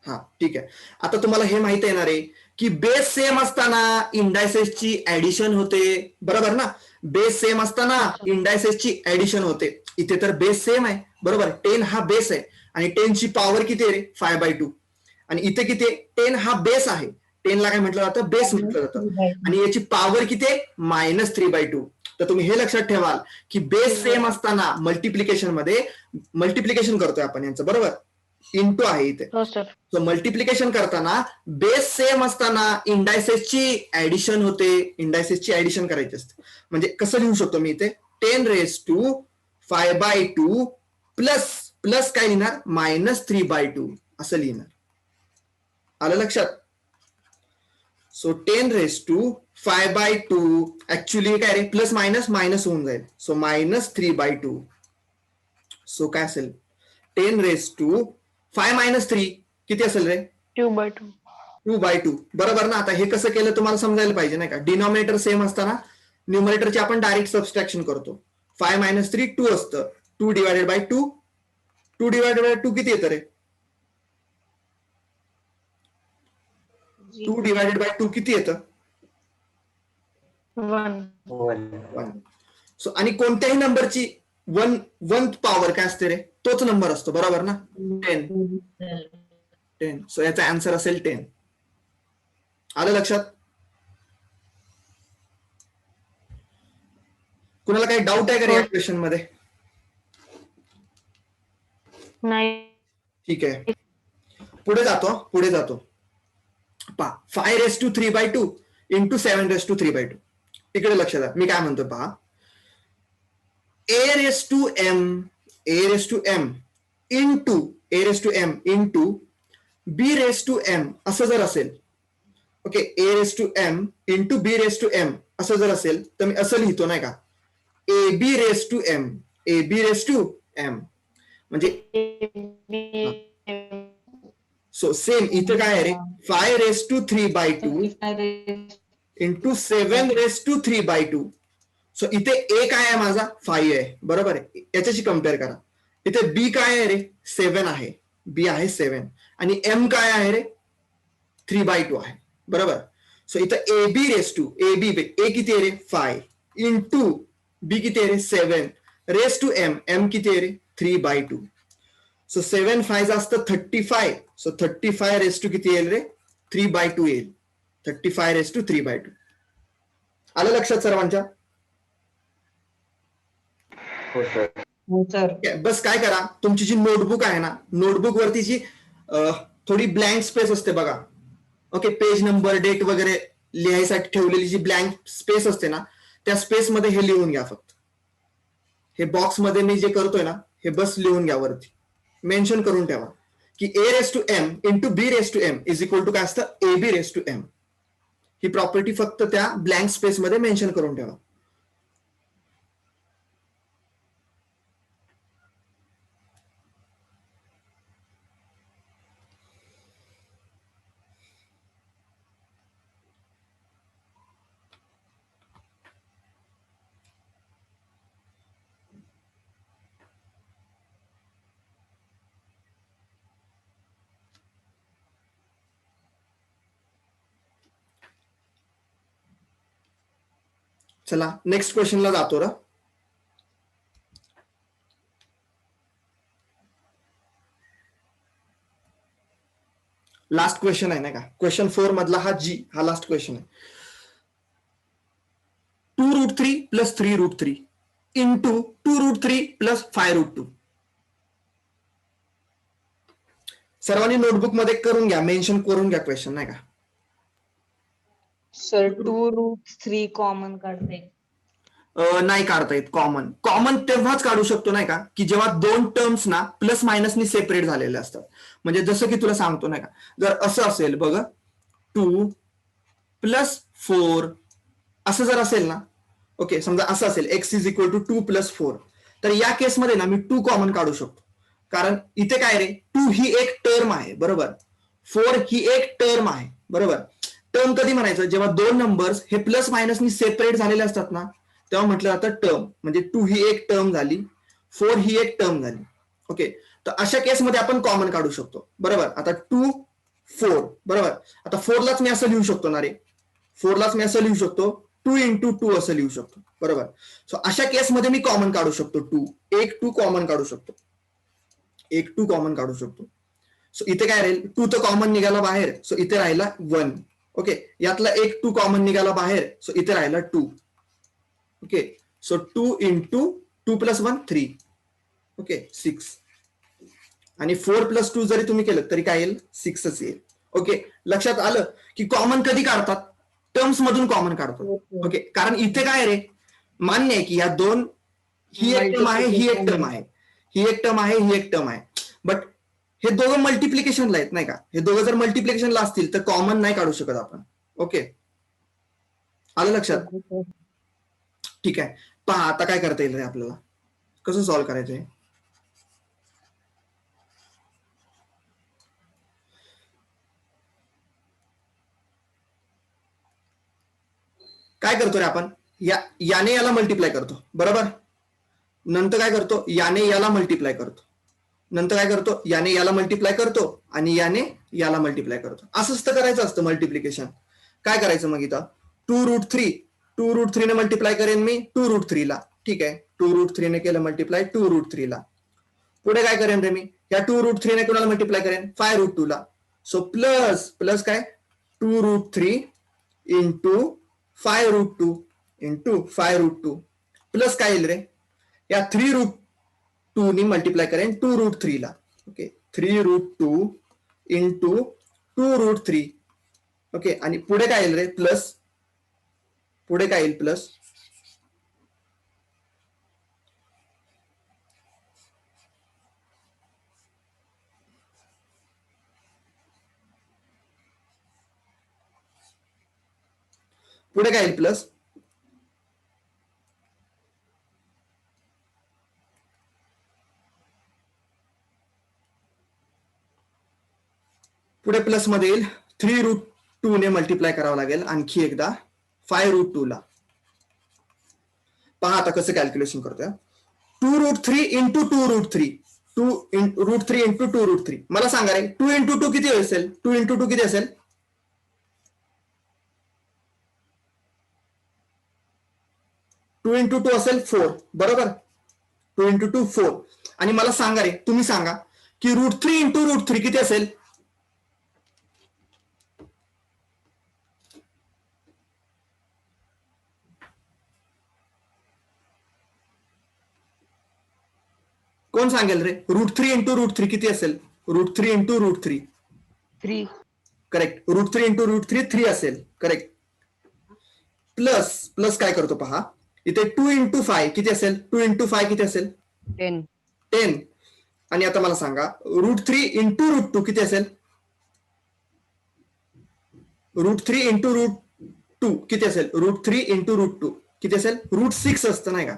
हा, ठीक आहे. आता तुम्हाला हे माहित येणार आहे की बेस सेम असताना इंडायसेसची ऍडिशन होते. बरोबर ना, बेस सेम असताना इंडायसेसची ऍडिशन होते. इथे तर बेस सेम आहे. बरोबर, 10 हा बेस आहे आणि 10 ची पॉवर किती आहे रे? 5/2. आणि इथे किती आहे? 10 हा बेस आहे. 10 ला काय म्हटलं जातं? बेस म्हटलं जातं. आणि याची पॉवर किती आहे? -3/2. तर तुम्ही हे लक्षात ठेवाल की बेस सेम असताना मल्टिप्लिकेशन मध्ये मल्टिप्लिकेशन करतोय आपण यांचं. बरोबर, इंटू आहे इथे. हो सर. सो मल्टिप्लिकेशन करताना बेस सेम असताना इंडायसेसची ऍडिशन होते. इंडायसेसची ऍडिशन करायची असते. म्हणजे कसं लिहू शकतो मी इथे? 10⁵ प्लस काय लिहिणार? -3/2 असं लिहिणार. आलं लक्षात? सो 10⁵ ऍक्च्युली काय रे, प्लस मायनस होऊन जाईल. सो -3/2. सो काय असेल? 10⁵ 5 - 3 किती असेल रे? 2/2. 2/2. बरोबर ना. आता हे कसं केलं तुम्हाला समजायला पाहिजे नाही का. डिनॉमिनेटर सेम असताना न्यूमरेटरची आपण डायरेक्ट सबस्ट्रॅक्शन करतो. 5 - 3 2 असतं. 2/2 2/2 किती येतं रे? 2/2 किती येतं? 1. 1 1. सो आणि कोणत्याही नंबरची वन पॉवर काय असते रे? तोच नंबर असतो, बरोबर ना? 10. सो याचा आन्सर असेल 10. आलं लक्षात? कुणाला काही डाऊट आहे का रे या क्वेश्चन मध्ये? नाही. ठीक आहे, पुढे जातो. पहा 5^3/2 इंटू 7^3/2. इकडे लक्ष द्या, मी काय म्हणतो पहा. a^m इंटू b^m असं जर असेल, ओके, a^m इंटू b^m असं जर असेल तर मी असं लिहितो नाही का, ab^m म्हणजे सो सेम इथे काय आहे रे, 5^3/2 इंटू 7^3/2. सो इथे a काय आहे माझा, 5 आहे, बरोबर आहे. याच्याशी कम्पेअर करा. इथे b काय आहे रे, 7 आहे, b आहे 7, आणि m काय आहे रे, 3/2 आहे, बरोबर. सो इथं a किती आहे रे, 5 इंटू b किती आहे रे, 7^m किती आहे रे, 3/2. सो 7 5 असतं 35. सो 35 किती येईल रे, 3/2 येईल. 35 आलं लक्षात सर्वांच्या? हो सर. हो सर. बस काय करा, तुमची जी नोटबुक आहे ना, नोटबुक वरती जी थोडी ब्लँक स्पेस असते बघा, ओके, पेज नंबर, डेट वगैरे लिहायसाठी ठेवलेली जी ब्लँक स्पेस असते ना, त्या स्पेस मध्ये हे लिहून घ्या. फक्त हे बॉक्स मध्ये मी जे करतोय ना, हे बस लिहून घ्या, वरती मेन्शन करून ठेवा की a^m into b^m is equal to काय असतं, ab^m. ही प्रॉपर्टी फक्त त्या ब्लँक स्पेस मध्ये मेन्शन करून ठेवा. चला नेक्स्ट क्वेश्चनला जातो रा. लास्ट क्वेश्चन आहे ना का, क्वेश्चन 4 मधला हा लास्ट क्वेश्चन आहे. 2√3 प्लस 3√3 इंटू 2√3 प्लस 5√2. सर्वांनी नोटबुक मध्ये करून घ्या, मेन्शन करून घ्या क्वेश्चन नाही का. सर 2√3 कॉमन काढते. नाही काढता येत कॉमन तेव्हाच काढू शकतो नाही का, की जेव्हा दोन टर्म्स ना प्लस मायनसनी सेपरेट झालेले असतात. म्हणजे जसं की तुला सांगतो नाही का, जर असं असेल बघ, 2 + 4 असं जर असेल ना, ओके, समजा असं असेल x इज इक्वल टू 2 + 4, तर या केसमध्ये ना मी 2 कॉमन काढू शकतो. कारण इथे काय रे, 2 ही एक टर्म आहे, बरोबर, 4 ही एक टर्म आहे, बरोबर. टर्म कधी म्हणायचं, जेव्हा दोन नंबर्स हे प्लस मायनसनी सेपरेट झालेले असतात ना, तेव्हा म्हटलं जातं टर्म. म्हणजे 2 ही एक टर्म झाली, 4 ही एक टर्म झाली, ओके. तर अशा केसमध्ये आपण कॉमन काढू शकतो, बरोबर. आता 2 4, बरोबर. आता 4लाच मी असं लिहू शकतो ना रे, 4लाच मी असं लिहू शकतो, 2 × 2 असं लिहू शकतो, बरोबर. सो अशा केसमध्ये मी कॉमन काढू शकतो 2, एक 2 कॉमन काढू शकतो, एक 2 कॉमन काढू शकतो. सो इथे काय राहील, 2 तर कॉमन निघाला बाहेर, सो इथे राहिला 1, ओके. यातला एक 2 कॉमन निघाला बाहेर, सो इथे राहिला 2, ओके. So 2 × 2 + 1 3, okay, 6. आणि 4 + 2 जरी तुम्ही केलं तरी काय येईल, 6च येईल, ओके. लक्षात आलं की कॉमन कधी काढतात, टर्म्स मधून कॉमन काढतात, ओके. कारण इथे काय रे, मान्य आहे की या दोन, ही एक टर्म आहे, ही एक टर्म आहे, ही एक टर्म आहे, ही एक टर्म आहे, बट हे दोघं मल्टिप्लिकेशनला आहेत नाही का. हे दोघं जर मल्टिप्लिकेशनला असतील तर कॉमन नाही काढू शकत आपण, ओके. आलं लक्षात? ठीक आहे, पहा आता काय करता येईल रे आपल्याला, कसं सॉल्व्ह करायचंय. काय करतो रे आपण, याने याला मल्टिप्लाय करतो, बरोबर. नंतर काय करतो, याने याला मल्टिप्लाय करतो, नंतर काय करतो, याने याला मल्टिप्लाय करतो, आणि याने याला मल्टिप्लाय करतो. असंच तर करायचं असतं मल्टिप्लिकेशन. काय करायचं मग इथं, 2√3 ने मल्टिप्लाय करेन मी 2√3 ला, ठीक आहे. 2√3 ने केलं मल्टिप्लाय 2√3 ला. पुढे काय करेन रे मी, या 2√3 ने कोणाला मल्टिप्लाय करेन, 5√2 ला. सो प्लस प्लस काय 2√3 इंटू 5√2 इंटू 5√2 प्लस काय येईल रे, या 3√2 नी मल्टिप्लाय करेन 2√3 ला. Okay 3√2 into 2√3. ओके आणि पुढे काय येईल रे प्लस, पुढे काय येईल प्लस, पुढे काय येईल प्लस, पुढे प्लस मध्ये येईल 3√2 ने मल्टिप्लाय करावं लागेल आणखी एकदा 5√2 ला. पहा आता कसं कॅल्क्युलेशन करतोय, 2√3 इंटू 2√3, 2√3 इंटू 2√3. मला सांगा रे 2 इंटू 2 किती असेल, 2 इंटू 2 किती असेल, 2 इंटू 2 असेल 4 बरोबर, 2 इंटू 2 4. आणि मला सांगा रे, तुम्ही सांगा की √3 इंटू √3 किती असेल, कोण सांगेल रे, √3 इंटू √3 किती असेल, √3 इंटू √3 3. करेक्ट, √3 इंटू √3 3 असेल करेक्ट. प्लस प्लस काय करतो पहा, इथे 2 इंटू 5 किती असेल, 2 इंटू 5 किती असेल 10. 10. आणि आता मला सांगा √3 इंटू √2 किती असेल, √3 इंटू √2 किती असेल, √3 इंटू √2 किती असेल, √6 असतं नाही का,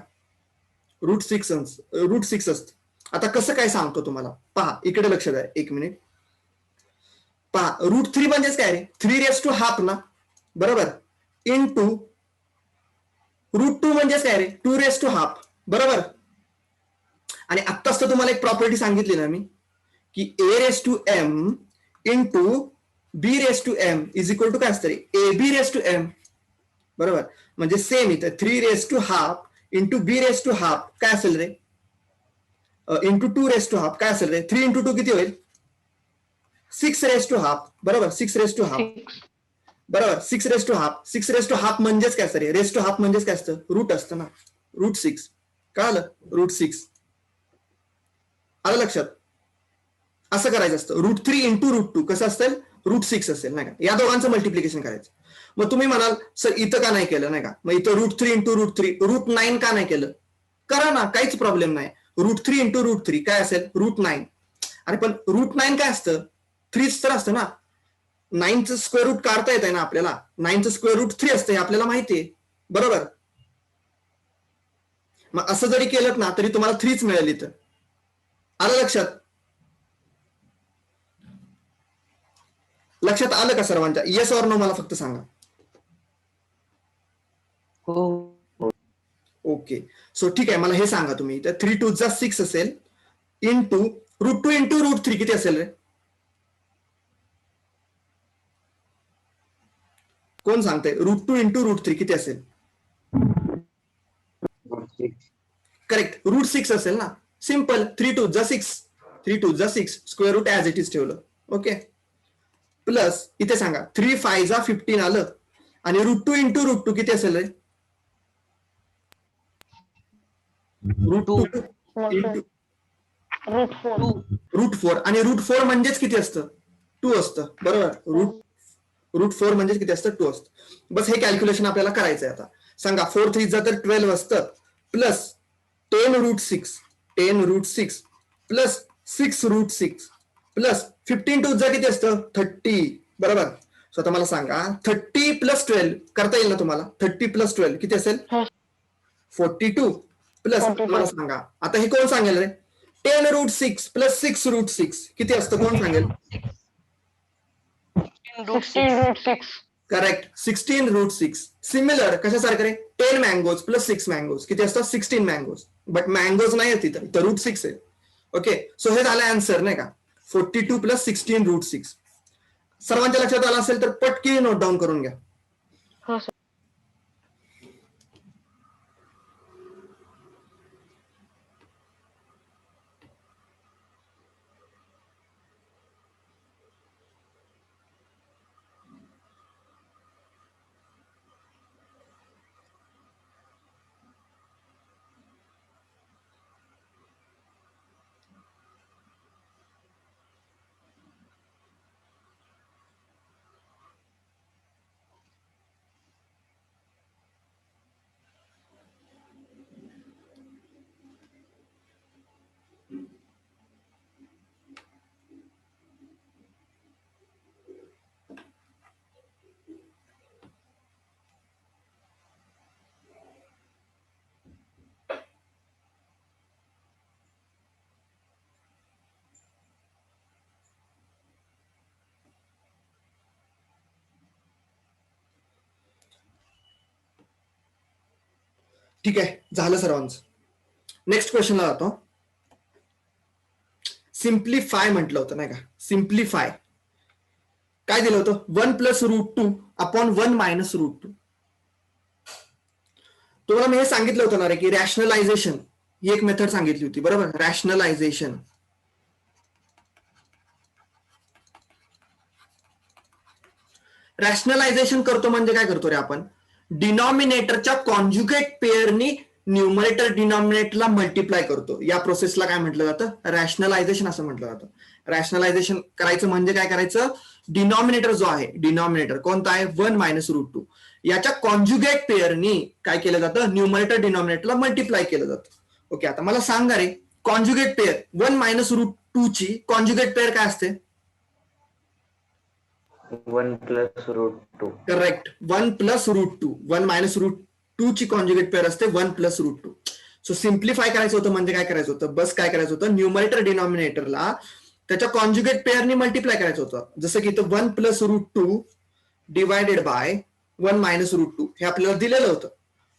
√6 असतं. आता कसं काय सांगतो तुम्हाला, पहा इकडे लक्ष द्या एक मिनिट. पहा √3 म्हणजेच काय रे, 3½ ना बरोबर, इंटू √2 म्हणजेच काय रे, 2½ बरोबर. आणि आत्ताच तर तुम्हाला एक प्रॉपर्टी सांगितली ना मी, की a⁻m into b⁻m is equal to काय असतं रे, ab⁻m बरोबर. म्हणजे सेम इथं 3½ इंटू b⁻½ काय असेल रे, इंटू 2½ काय असेल रे, 3 इंटू 2 किती होईल, 6½ बरोबर, 6½ बरोबर, 6½ म्हणजेच काय असतं रे, ½ म्हणजेच काय असतं, रूट असतं ना, √6 काय आलं, √6 आलं लक्षात. असं करायचं असतं, √3 इंटू √2 कसं असेल, √6 असेल नाही का, या दोघांचं मल्टिप्लिकेशन करायचं. मग तुम्ही म्हणाल सर इथं का नाही केलं नाही का, मग इथं √3 इंटू √3 √9 का नाही केलं, करा ना काहीच प्रॉब्लेम नाही. √3 इंटू √3 काय असेल, √9. अरे पण √9 काय असतं, 3 तर असतं ना, 9चं स्क्वेअर रूट काढता येत आहे ना आपल्याला, 9चं स्क्वेअर रूट 3 असतं हे आपल्याला माहिती आहे बरोबर. मग असं जरी केलं ना तरी तुम्हाला 3च मिळेल इथं. आलं लक्षात, लक्षात आलं का सर्वांच्या, येस ऑर नो मला फक्त सांगा. हो. ओके सो ठीक आहे, मला हे सांगा तुम्ही, तर 3×2 6 असेल इंटू √2 इंटू √3 किती असेल रे, कोण सांगतंय, √2 इंटू √3 किती असेल, करेक्ट √6 असेल ना, simple 3×2 6, 3×2 6 square root as it is ठेवलं. ओके प्लस इथे सांगा 3×5 15 आलं, आणि √2 इंटू √2 किती असेल रे, √2 इंटू √4, आणि √4 म्हणजेच किती असतं, 2 असतं बरोबर, √4 म्हणजेच किती असतं, 2 असतं. बस हे कॅल्क्युलेशन आपल्याला करायचंय. आता सांगा 4×3 तर 12 असतं, प्लस 10√6 प्लस 6√6 प्लस 15×2 किती असतं 30 बरोबर. सो आता मला सांगा 30 प्लस 12 करता येईल ना तुम्हाला, 30 प्लस 12 किती असेल, 42 प्लस मला सांगा आता हे कोण सांगेल रे, 10√6 प्लस 6√6 किती असतं, कोण सांगेल, 16√6 करेक्ट 16√6. सिमिलर कशासारखं रे, 10 मँगोज प्लस 6 मँगोज किती असतात, 16 मँगोज, बट मँगोज नाही आहेत इथं √6 आहे. ओके सो हे झालं आन्सर नाही का, 42 प्लस 16√6. सर्वांच्या लक्षात आलं असेल तर पटकी नोट डाऊन करून घ्या. हो सर. ठीक आहे, झालं सर्वांचं. नेक्स्ट क्वेश्चनला जातो. सिम्प्लिफाय म्हटलं होतं नाही का. सिम्प्लिफाय काय दिलं होतं, 1+√2 अपॉन 1 - √2. तुम्हाला मी हे सांगितलं होतं ना रे की रॅशनलायझेशन ही एक मेथड सांगितली होती, बरोबर. रॅशनलायझेशन रॅशनलायझेशन करतो म्हणजे काय करतो रे आपण, डिनॉमिनेटरच्या कॉन्ज्युगेट पेअरनी न्यूमरेटर डिनॉमिनेटरला मल्टिप्लाय करतो. या प्रोसेसला काय म्हटलं जातं, रॅशनलायझेशन असं म्हटलं जातं. रॅशनलायझेशन करायचं म्हणजे काय करायचं, डिनॉमिनेटर जो आहे, डिनॉमिनेटर कोणता आहे, 1 - √2, याच्या कॉन्ज्युगेट पेअरनी काय केलं जातं, न्यूमरेटर डिनॉमिनेटरला मल्टिप्लाय केलं जातं. ओके, आता मला सांगा रे, कॉन्ज्युगेट पेअर 1 - √2 ची कॉन्ज्युगेट पेअर काय असते. 1+√2. करेक्ट, 1+√2. 1 - √2 ची कॉन्ज्युगेट पेअर असते 1+√2. सो सिम्प्लिफाय करायचं होतं म्हणजे काय करायचं होतं, बस काय करायचं होतं, न्यूमरेटर डिनॉमिनेटरला त्याच्या कॉन्ज्युगेट पेअरनी मल्टिप्लाय करायचं होतं. जसं की इथं 1+√2 डिवायडेड बाय 1 - √2 हे आपल्याला दिलेलं होतं.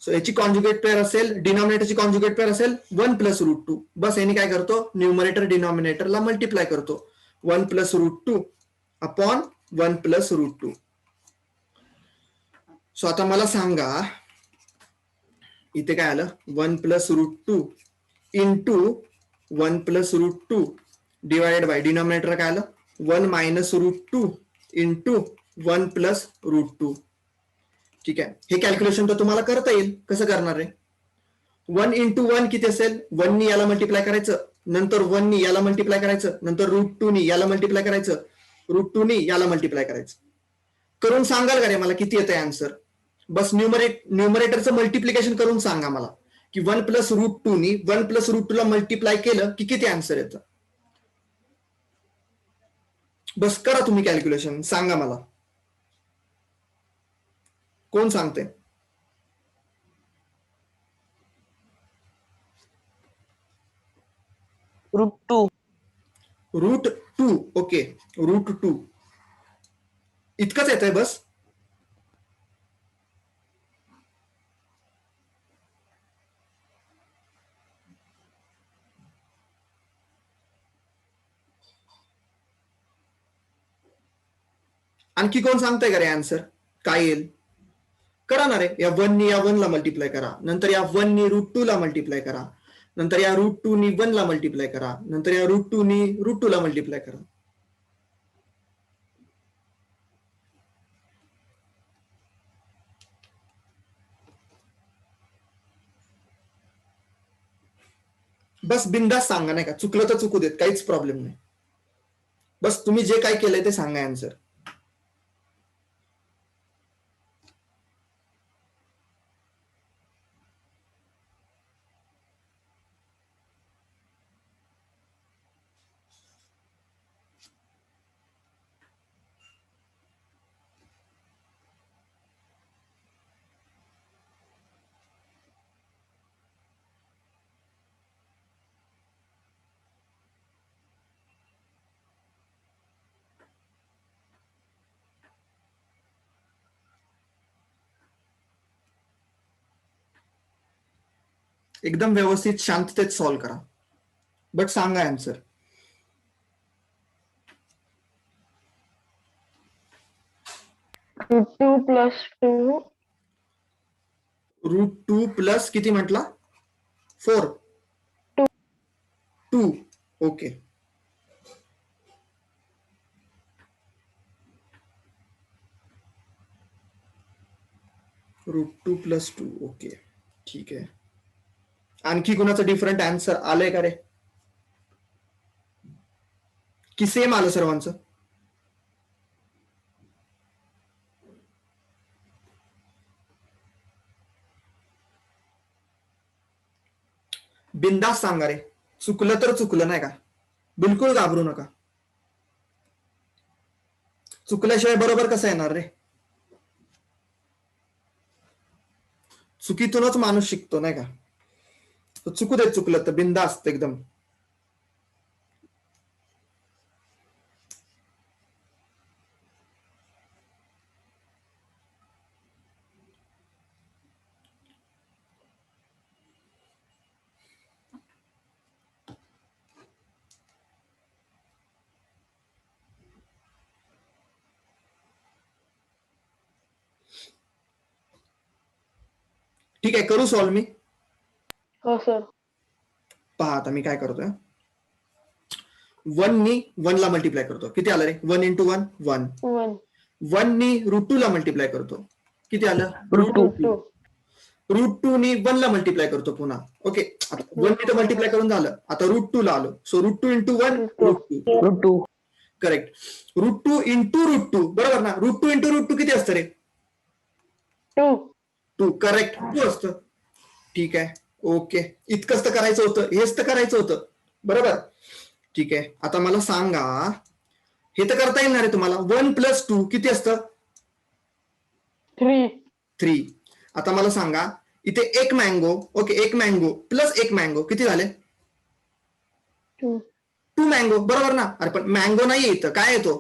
सो याची कॉन्ज्युगेट पेअर असेल, डिनॉमिनेटरची कॉन्ज्युगेट पेअर असेल 1+√2. बस याने काय करतो, न्यूमरेटर डिनॉमिनेटरला मल्टिप्लाय करतो 1+√2 अपॉन 1+√2. सो आता मला सांगा, इथे काय आलं, 1+√2 इंटू 1+√2 डिवायडेड बाय डिनॉमिनेटर काय आलं, 1 - √2 इंटू 1+√2. ठीक आहे, हे कॅल्क्युलेशन तर तुम्हाला करता येईल. कसं करणार आहे, 1 × 1 किती असेल, 1 नी याला मल्टिप्लाय करायचं, नंतर 1 नी याला मल्टिप्लाय करायचं, नंतर √2 नी याला मल्टिप्लाय करायचं, √2 नी याला मल्टिप्लाय करायचं. करून सांगाल का रे मला किती येतंय आन्सर. बस न्यूमरेटरचं मल्टिप्लिकेशन करून सांगा मला की 1+√2 नी 1+√2 ला मल्टिप्लाय केलं की किती आन्सर येतं. बस करा तुम्ही कॅल्क्युलेशन, सांगा मला. कोण सांगते. √2. √2. ओके, √2 इतकंच येतंय बस. आणखी कोण सांगताय का रे आन्सर काय येईल. करा ना रे, या 1 नी या 1 ला मल्टिप्लाय करा, नंतर या 1 नी √2 ला मल्टिप्लाय करा, नंतर या √2 नी 1 ला मल्टिप्लाय करा, नंतर या √2 नी √2 ला मल्टिप्लाय करा. बस बिंदास सांगा नाही का, चुकलं तर चुकू देत, काहीच प्रॉब्लेम नाही. बस तुम्ही जे काय केलंय ते सांगा आन्सर. एकदम व्यवस्थित शांततेत सॉल्व्ह करा, बट सांगा आन्सर. √2 + 2 √2 प्लस किती म्हटला, 4 2. ओके, √2 + 2. ओके, ठीक आहे. आणखी कुणाचं डिफरंट आन्सर आलंय का रे, की सेम आलं सर्वांचं. बिंदास सांगा रे, चुकलं तर चुकलं नाही का, बिलकुल घाबरू नका. चुकल्याशिवाय बरोबर कसं येणार रे, चुकीतूनच माणूस शिकतो नाही का. तर चुकू देत, चुकलं तर बिंदास एकदम. ठीक आहे, करू सॉल्व मी. हो सर. पहा आता मी काय करतोय, 1 नी 1 ला मल्टिप्लाय करतो. किती आलं रे? 1 इंटू 1 1. 1 1 नी √2 ला मल्टिप्लाय करतो. किती आलं? √2. √2 √2 नी 1 ला मल्टिप्लाय करतो पुन्हा. ओके, आता 1 नी तर मल्टिप्लाय करून झालं, आता √2 ला आलो. So √2 into 1 √2. √2. करेक्ट. √2 इंटू √2 बरोबर ना? √2 इंटू √2 किती असतं रे? 2 2. करेक्ट, 2 असतं. ठीक आहे, ओके, इतकंच तर करायचं होतं, हेच तर करायचं होतं, बरोबर. ठीक आहे, आता मला सांगा, हे तर करता येणार आहे तुम्हाला. 1 + 2 किती असतं? 3 3. आता मला सांगा, इथे एक मँगो, ओके, एक मँगो प्लस एक मँगो किती झाले? 2 2 मँगो, बरोबर ना? अरे पण मँगो नाही येतं, काय येतो?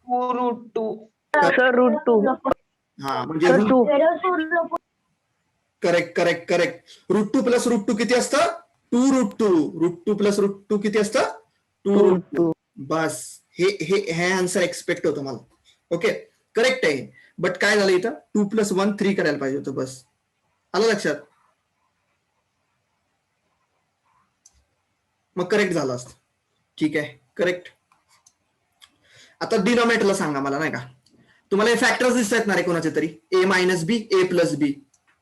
√2. सर √2. हा, म्हणजे सर 2. Correct correct correct. √2 + √2 किती असतं? 2√2. √2 + √2 किती असतं? 2√2. बस, हे आन्सर एक्सपेक्ट होतं मला. ओके, करेक्ट आहे. बट काय झालं इथं? 2 + 1 3 करायला पाहिजे होतं. बस, आलं लक्षात? मग करेक्ट झालं असतं. ठीक आहे, करेक्ट. आता डिनॉमिनेटरला सांगा मला, नाही का? तुम्हाला हे फॅक्टर्स दिसत आहेत ना रे कोणाचे तरी? a - b, a + b,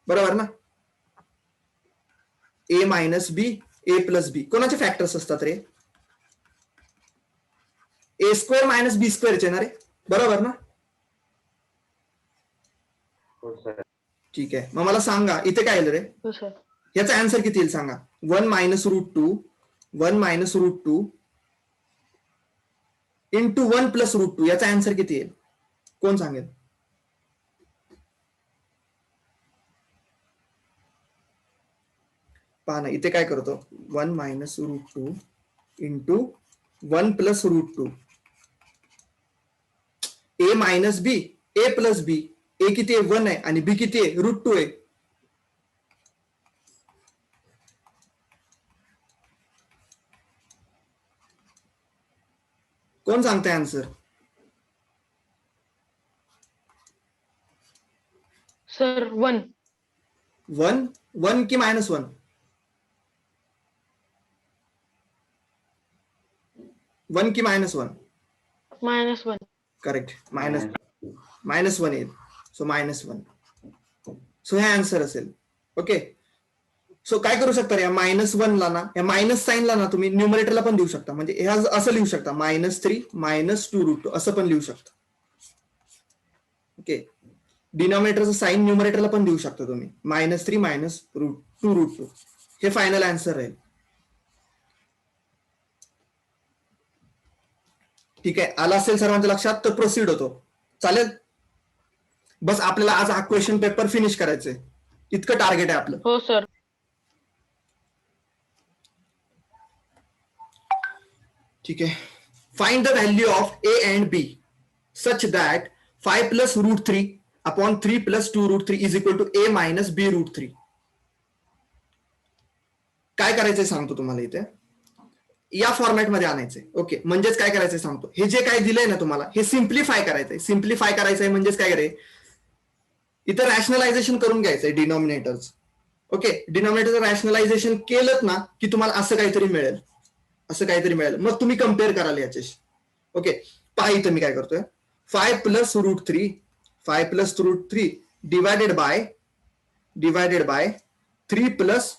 बरोबर ना? a - b, a + b कोणाचे फॅक्टर्स असतात रे? a² - b² चे ना रे, बरोबर ना? हो सर. ठीक आहे, मग मला सांगा इथे काय आलं रे? हो सर. याचा आन्सर किती येईल सांगा? 1 - √2 1 - √2 इंटू 1 + √2 याचा आन्सर किती येईल? कोण सांगेल? पहा ना, इथे काय करतो? 1 - √2 into 1 + √2. a - b, a + b. a किती आहे? 1 आहे, आणि b किती आहे? √2 आहे. कोण सांगताय आन्सर? सर 1 1 1 की -1? 1 की -1? -1 करेक्ट, -1 येईल. सो -1. सो हे आन्सर असेल. ओके, सो काय करू शकता रे? या -1 ला ना, या मायनस साईनला ना तुम्ही न्यूमरेटरला पण देऊ शकता. म्हणजे हे असं लिहू शकता, -3 - 2√2 असं पण लिहू शकता. ओके, डिनॉमिनेटरचं साईन न्यूमरेटरला पण देऊ शकता तुम्ही, -3 - 2√2. हे फायनल आन्सर राहील. ठीक आहे, आला असेल सर्वांच्या लक्षात, तर प्रोसीड होतो. चालेल, बस आपल्याला आज हा क्वेश्चन पेपर फिनिश करायचंय, इतकं टार्गेट आहे आपलं. हो सर. ठीक आहे, find the value of a and b such that 5 + √3 upon 3 + 2√3 is equal to a - b √3. काय करायचंय सांगतो तुम्हाला. इथे या फॉर्मॅटमध्ये आणायचंय. ओके, म्हणजेच काय करायचंय सांगतो. हे जे काय दिलंय ना तुम्हाला, हे सिम्प्लिफाय करायचंय. सिम्प्लिफाय करायचंय म्हणजेच काय रे? इथं रॅशनलायझेशन करून घ्यायचंय डिनॉमिनेटर्स. ओके, डिनॉमिनेटरचं रॅशनलायझेशन केलं ना की तुम्हाला असं काहीतरी मिळेल, असं काहीतरी मिळेल. मग तुम्ही कम्पेअर कराल याच्याशी. ओके, पहा इथं मी काय करतोय. 5 + √3 5 + √3 डिवायडेड बाय 3 +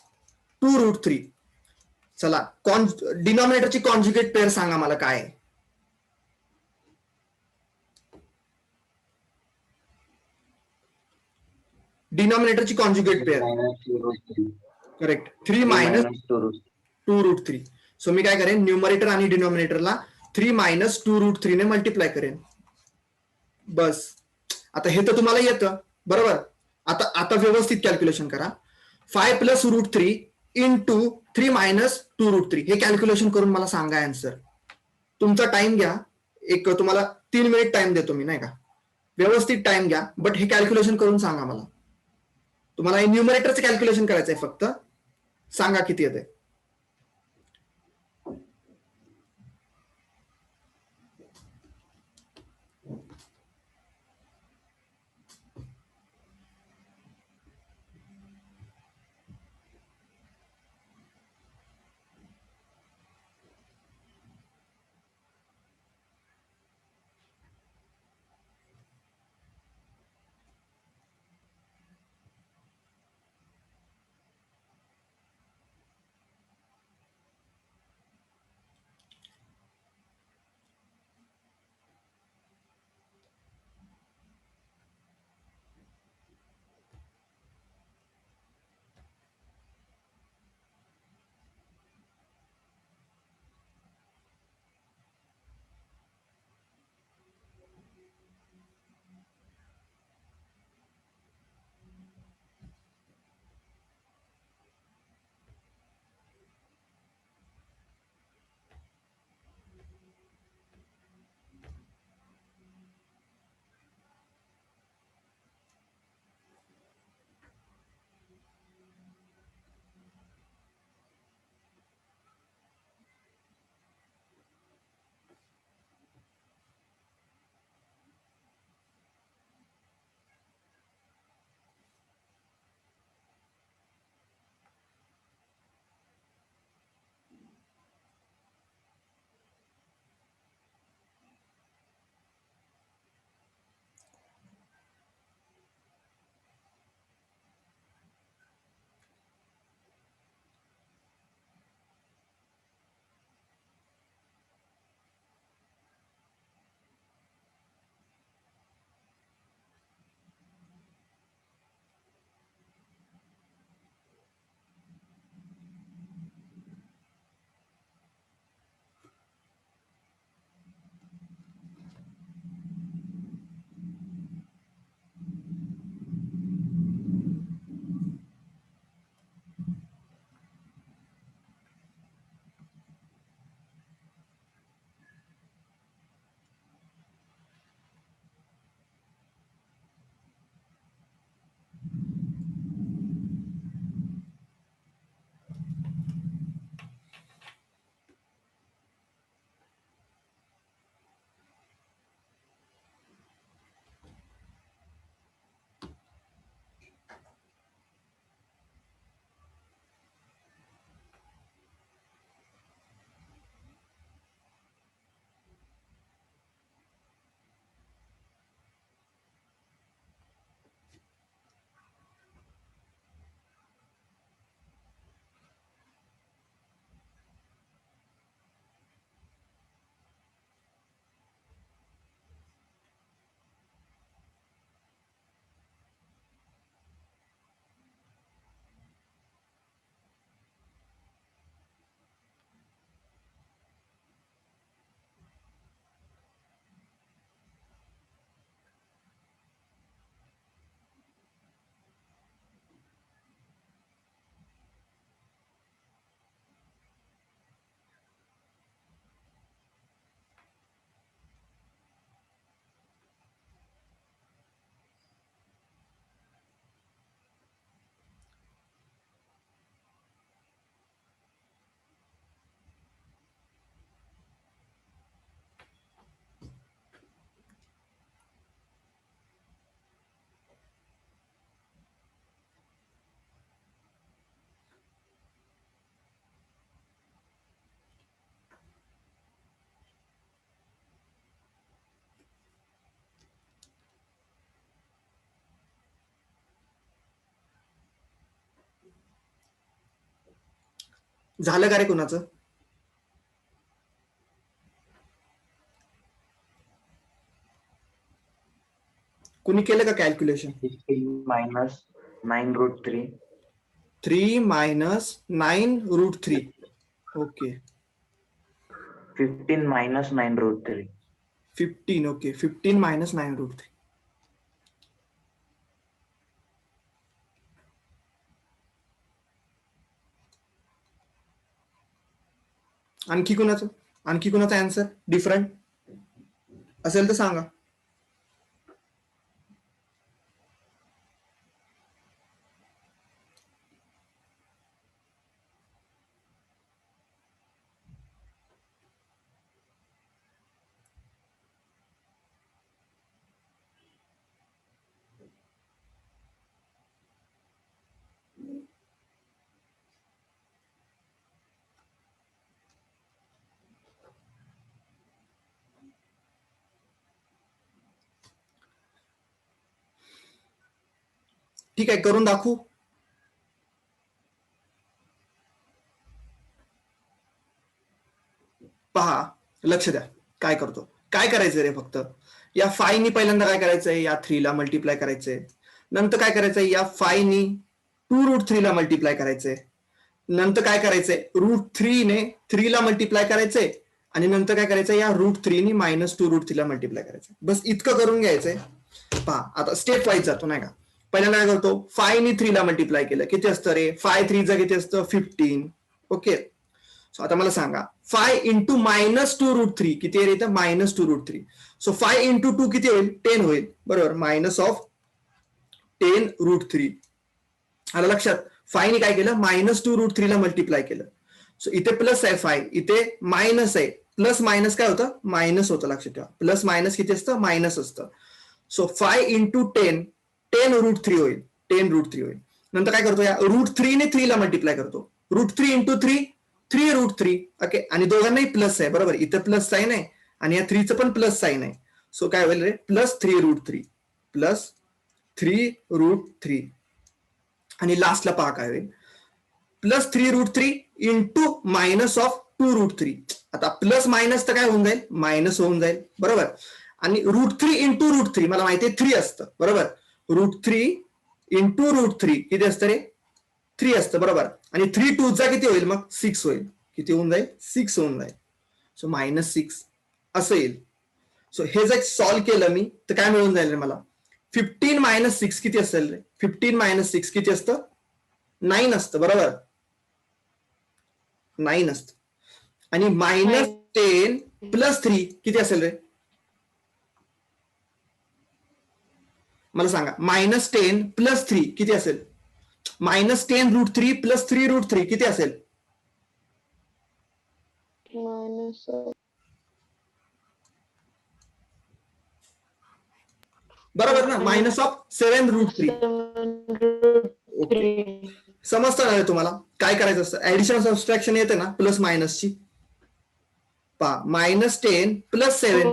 2√3. चला, डिनॉमिनेटरची कॉन्जुगेट पेअर सांगा मला काय आहे. डिनॉमिनेटरची कॉन्जुगेट पेअर. करेक्ट, 3 - 2√3. सो मी काय करेन, न्यूमरेटर आणि डिनॉमिनेटरला 3 - 2√3 ने मल्टिप्लाय करेन. बस, आता हे तर तुम्हाला येतं, बरोबर. आता व्यवस्थित कॅल्क्युलेशन करा. 5 + √3 इंटू 3 - 2√3 हे कॅल्क्युलेशन करून मला सांगा आन्सर. तुमचा टाइम घ्या, एक तुम्हाला 3 मिनिट टाइम देतो मी, नाही का? व्यवस्थित टाइम घ्या, बट हे कॅल्क्युलेशन करून सांगा मला. तुम्हाला हे न्यूमरेटरचं कॅल्क्युलेशन करायचंय फक्त. सांगा किती येते. झालं का रे कुणाचं? कुणी केलं का calculation? 15 minus 9 root 3. 3 minus 9 root 3. Okay 15 minus 9 root 3. 15. Okay 15 minus 9 root 3. आणखी कुणाचा आन्सर डिफरंट असेल तर सांगा. ठीक आहे, करून दाखवू. पहा, लक्ष द्या काय करतो. काय करायचंय रे, फक्त या 5 नी पहिल्यांदा काय करायचंय, या 3 ला मल्टिप्लाय करायचंय. नंतर काय करायचंय, या 5 नी 2 रूट 3 ला मल्टिप्लाय करायचंय. नंतर काय करायचंय, रूट 3 ने 3 ला मल्टिप्लाय करायचंय. आणि नंतर काय करायचंय, या रूट 3 नी -2 रूट 3 ला मल्टिप्लाय करायचंय. बस इतकं करून घ्यायचंय. पहा आता स्टेप वाईज जातो नाही का. पहिल्यांदा काय करतो, 5 नी 3 ला मल्टिप्लाय केलं, किती असतं रे, 5 3 चा किती असतं 15. ओके, सो आता मला सांगा 5 इंटू -2 रूट 3 किती आहे रे, इथं -2 रूट 3. सो 5 इंटू 2 किती होईल, 10 होईल बरोबर, -10 रूट 3. आलं लक्षात. 5 ने काय केलं, -2 रूट 3 ला मल्टिप्लाय केलं. सो इथे प्लस आहे 5, इथे मायनस आहे. प्लस मायनस काय होतं, मायनस होतं. लक्षात ठेवा, प्लस मायनस किती असतं, मायनस असतं. सो 5 इंटू 10 रूट 3 होईल, 10 रूट 3 होईल. नंतर काय करतो, या रूट 3 ने 3 ला मल्टिप्लाय करतो. Route 3 into 3 route 3. ओके, आणि दोघांनाही प्लस आहे बरोबर, इथं प्लस साईन आहे आणि या 3चं पण प्लस साईन आहे. सो काय होईल रे, +3 रूट 3, +3 रूट 3. आणि लास्टला पहा काय होईल, +3 रूट 3 इंटू -2 रूट 3. आता प्लस मायनस तर काय होऊन जाईल, मायनस होऊन जाईल बरोबर. आणि रूट 3 इंटू रूट 3 मला माहिती आहे 3 असतं बरोबर. रूट 3 इंटू रूट 3 किती असतं रे, 3 असतं बरोबर. आणि 3 2 चा किती होईल मग, 6 होईल. किती होऊन जाईल, 6 होऊन जाईल. सो -6 असं येईल. सो हे जर सॉल्व्ह केलं मी तर काय मिळून जाईल रे मला, 15 - 6 किती असेल रे, 15 - 6 किती असतं, 9 असतं बरोबर, 9 असतं. आणि -10 + 3 किती असेल रे, मला सांगा. -10 + 3 किती असेल, -10 रूट 3 + 3 रूट 3 किती असेल, मायनस बरोबर ना, -7 रूट 3. ओके, समजतं ना रे तुम्हाला काय करायचं असतं, ऍडिशन सबस्ट्रॅक्शन येते ना प्लस मायनसची. पहा, -10 + 7.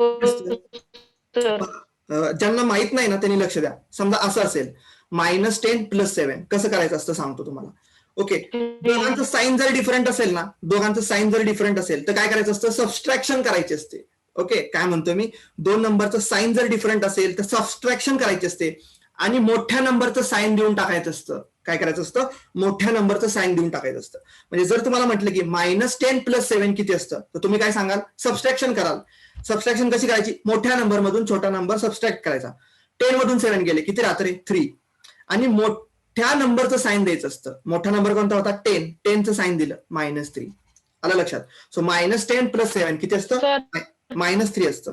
ज्यांना माहित नाही ना त्यांनी लक्ष द्या. समजा असं असेल, -10 + 7 कसं करायचं असतं सांगतो तुम्हाला. ओके, दोघांचं साईन जर डिफरंट असेल ना, तर काय करायचं असतं, सबस्ट्रॅक्शन करायची असते. ओके, काय म्हणतो मी, 2 नंबरचं साईन जर डिफरंट असेल तर सबस्ट्रॅक्शन करायची असते. आणि मोठ्या नंबरचं साईन देऊन टाकायचं असतं. काय करायचं असतं, मोठ्या नंबरचं साईन देऊन टाकायचं असतं. म्हणजे जर तुम्हाला म्हटलं की -10 + 7 किती असतं, तर तुम्ही काय सांगाल, सबस्ट्रॅक्शन कराल. सबस्ट्रॅक्शन कशी करायची, मोठ्या नंबर मधून छोटा नंबर सबस्ट्रॅक्ट करायचा. 10 मधून 7 गेले किती राहते, 3. आणि मोठ्या नंबरचं साईन द्यायचं असतं. मोठा नंबर कोणता होता, 10चं साईन दिलं, -3. आलं लक्षात. सो -10 + 7 किती असतं, -3 असतं.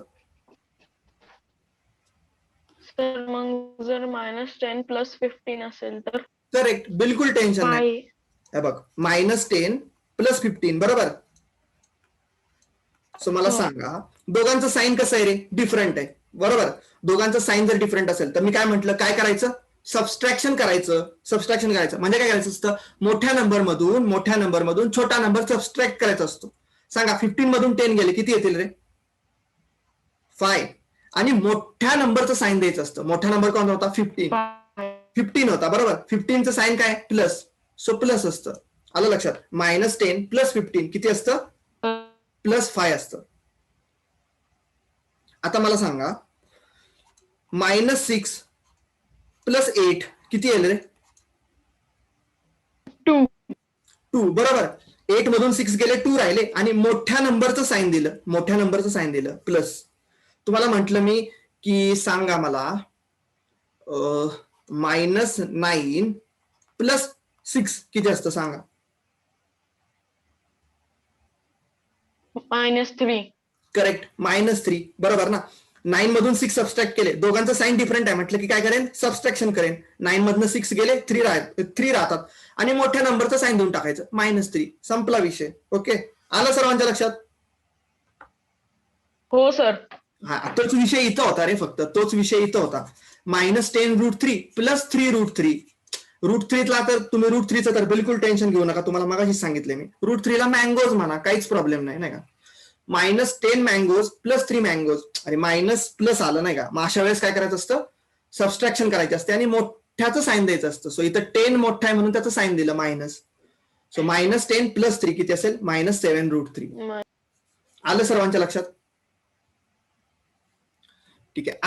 सर मग जर -10 + 15 असेल तर, करेक्ट, बिलकुल टेन्शन नाही. हे बघ, -10 + 15 बरोबर. सो मला सांगा, दोघांचं साईन कसं आहे रे, डिफरंट आहे बरोबर. दोघांचं साईन जर डिफरंट असेल तर मी काय म्हटलं, काय करायचं, सबस्ट्रॅक्शन करायचं. म्हणजे काय करायचं असतं, मोठ्या नंबर मधून छोटा नंबर सबस्ट्रॅक्ट करायचा असतो. सांगा, 15 मधून 10 गेले किती येतील रे, 5. आणि मोठ्या नंबरचं साईन द्यायचं असतं. मोठा नंबर कोणता होता, 15 होता बरोबर. 15चं साईन काय, प्लस. सो प्लस असतं. आलं लक्षात? -10 + 15 किती असतं? +5 असतं. आता मला सांगा -6 + 8 किती येईल रे? 2. 2 बरोबर. 8 मधून 6 गेले 2 राहिले आणि मोठ्या नंबरचं साईन दिलं प्लस. तुम्हाला म्हटलं मी की सांगा मला -9 + 6 किती असतं सांगा? -3. करेक्ट, -3 बरोबर ना. 9 मधून 6 सबस्ट्रॅक्ट केले, दोघांचं साईन डिफरंट आहे म्हटलं की काय करेन? सबस्ट्रॅक्शन करेन. 9 मधनं 6 गेले 3 राहतात आणि मोठ्या नंबरचं साईन देऊन टाकायचं -3. संपला विषय. ओके, आलं सर्वांच्या लक्षात? हो सर. हा, तोच विषय इथं होता रे, फक्त तोच विषय इथं होता. -10√3 + 3√3. √3ला तर तुम्ही √3चं तर बिलकुल टेन्शन घेऊ नका, तुम्हाला मगाशी सांगितले मी. √3ला मँगोज म्हणा, काहीच प्रॉब्लेम नाही का. -10 मँगोज + 3 मँगोज. अरे मायनस प्लस आलं नाही का, मग अशा वेळेस काय करायचं असतं? सबस्ट्रॅक्शन करायचं असते आणि मोठ्याचं साईन द्यायचं असतं. सो इथं 10 मोठा आहे म्हणून त्याचं साईन दिलं मायनस. सो -10 + 3 किती असेल? -7√3. आलं सर्वांच्या लक्षात? ठीक आहे,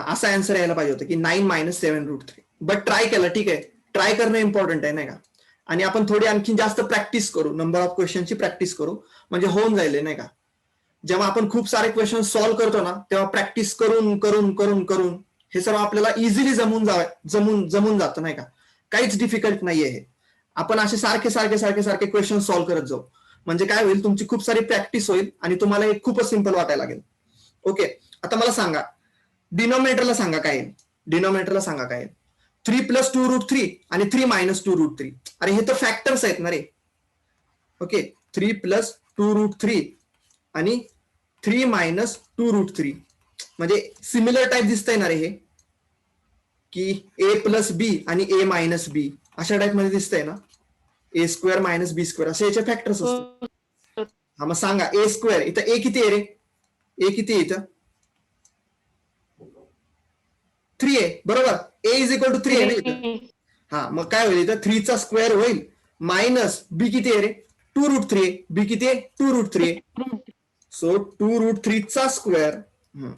असा आन्सर यायला पाहिजे होतं की 9 - 7√3. बट ट्राय केलं, ठीक आहे. ट्राय करणं इम्पॉर्टंट आहे नाही का. आणि आपण थोडी आणखी जास्त प्रॅक्टिस करू, नंबर ऑफ क्वेश्चनची प्रॅक्टिस करू, म्हणजे होऊन जाईल नाही का. जेव्हा आपण खूप सारे क्वेश्चन सॉल्व्ह करतो ना, तेव्हा प्रॅक्टिस करून करून करून करून हे सर्व आपल्याला इझिली जमून जातं नाही का. काहीच डिफिकल्ट नाहीये हे. आपण असे सारखे क्वेश्चन सॉल्व्ह करत जाऊ, म्हणजे काय होईल? तुमची खूप सारी प्रॅक्टिस होईल आणि तुम्हाला हे खूपच सिम्पल वाटायला लागेल. ओके, आता मला सांगा डिनॉमिनेटरला सांगा काय येईल? 3 + 2√3 आणि 3 - 2√3. अरे हे तर फॅक्टर्स आहेत ना रे. ओके, 3 + 2√3 आणि 3 - 2√3 म्हणजे सिमिलर टाईप दिसतंय ना रे हे, की a + b आणि a - b अशा टाईप मध्ये दिसतंय ना. a² - b² असे याचे फॅक्टर्स असतात. हा, मग सांगा a². इथं a किती आहे रे? a किती आहे इथं? 3 आहे बरोबर. a = 3 आहे ना इथं. हा, मग काय होईल इथं? 3² होईल मायनस b किती आहे रे? 2√3 आहे. b किती आहे? 2√3 आहे. सो 2√3²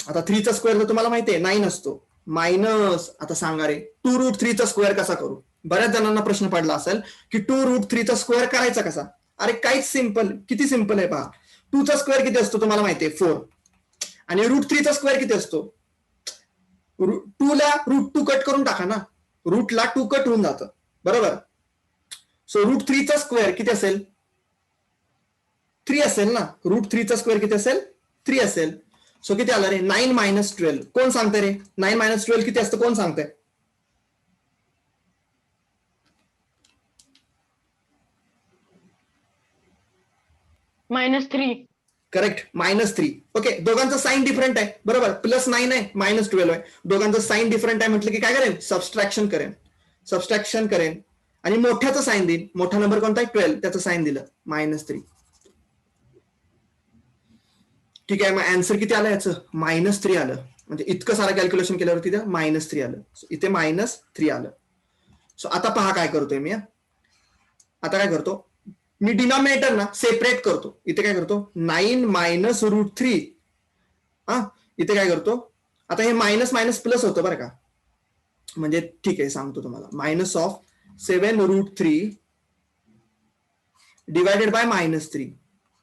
आता 3चा स्क्वेअर तर तुम्हाला माहिती आहे 9 असतो. मायनस, आता सांगा रे 2√3चा स्क्वेअर कसा करू? बऱ्याच जणांना प्रश्न पडला असेल की 2√3चा स्क्वेअर करायचा कसा? अरे काहीच सिम्पल, किती सिम्पल आहे पहा. 2चा स्क्वेअर किती असतो तुम्हाला माहिती आहे? 4. आणि √3चा स्क्वेअर किती असतो? 2ला √2 कट करून टाका ना, रूटला 2 कट होऊन जातं बरोबर. सो √3चा स्क्वेअर किती असेल? 3 असेल ना. √3चा स्क्वेअर किती असेल? 3 असेल. सो किती आलं रे? 9 - 12. कोण सांगतंय रे 9 - 12 किती असतं? कोण सांगतंय? -3. करेक्ट, -3. ओके, दोघांचं साईन डिफरंट आहे बरोबर. +9 आहे, -12 आहे. दोघांचं साईन डिफरंट आहे म्हटलं की काय करेन? सबस्ट्रॅक्शन करेन आणि मोठ्याचं साईन देईन. मोठा नंबर कोणता आहे? 12. त्याचं साईन दिलं -3. ठीक आहे, मग आन्सर किती आलं याचं? -3 आलं. म्हणजे इतकं सारं कॅल्क्युलेशन केल्यावरती -3 आलं. इथे -3 आलं. सो आता पहा काय करतोय मी. आता काय करतो मी? डिनॉमिनेटर ना सेपरेट करतो. इथे काय करतो? 9 - √3. इथे काय करतो? आता हे मायनस मायनस प्लस होतं बरं का, म्हणजे ठीक आहे सांगतो तुम्हाला. -7√3 divided by -3.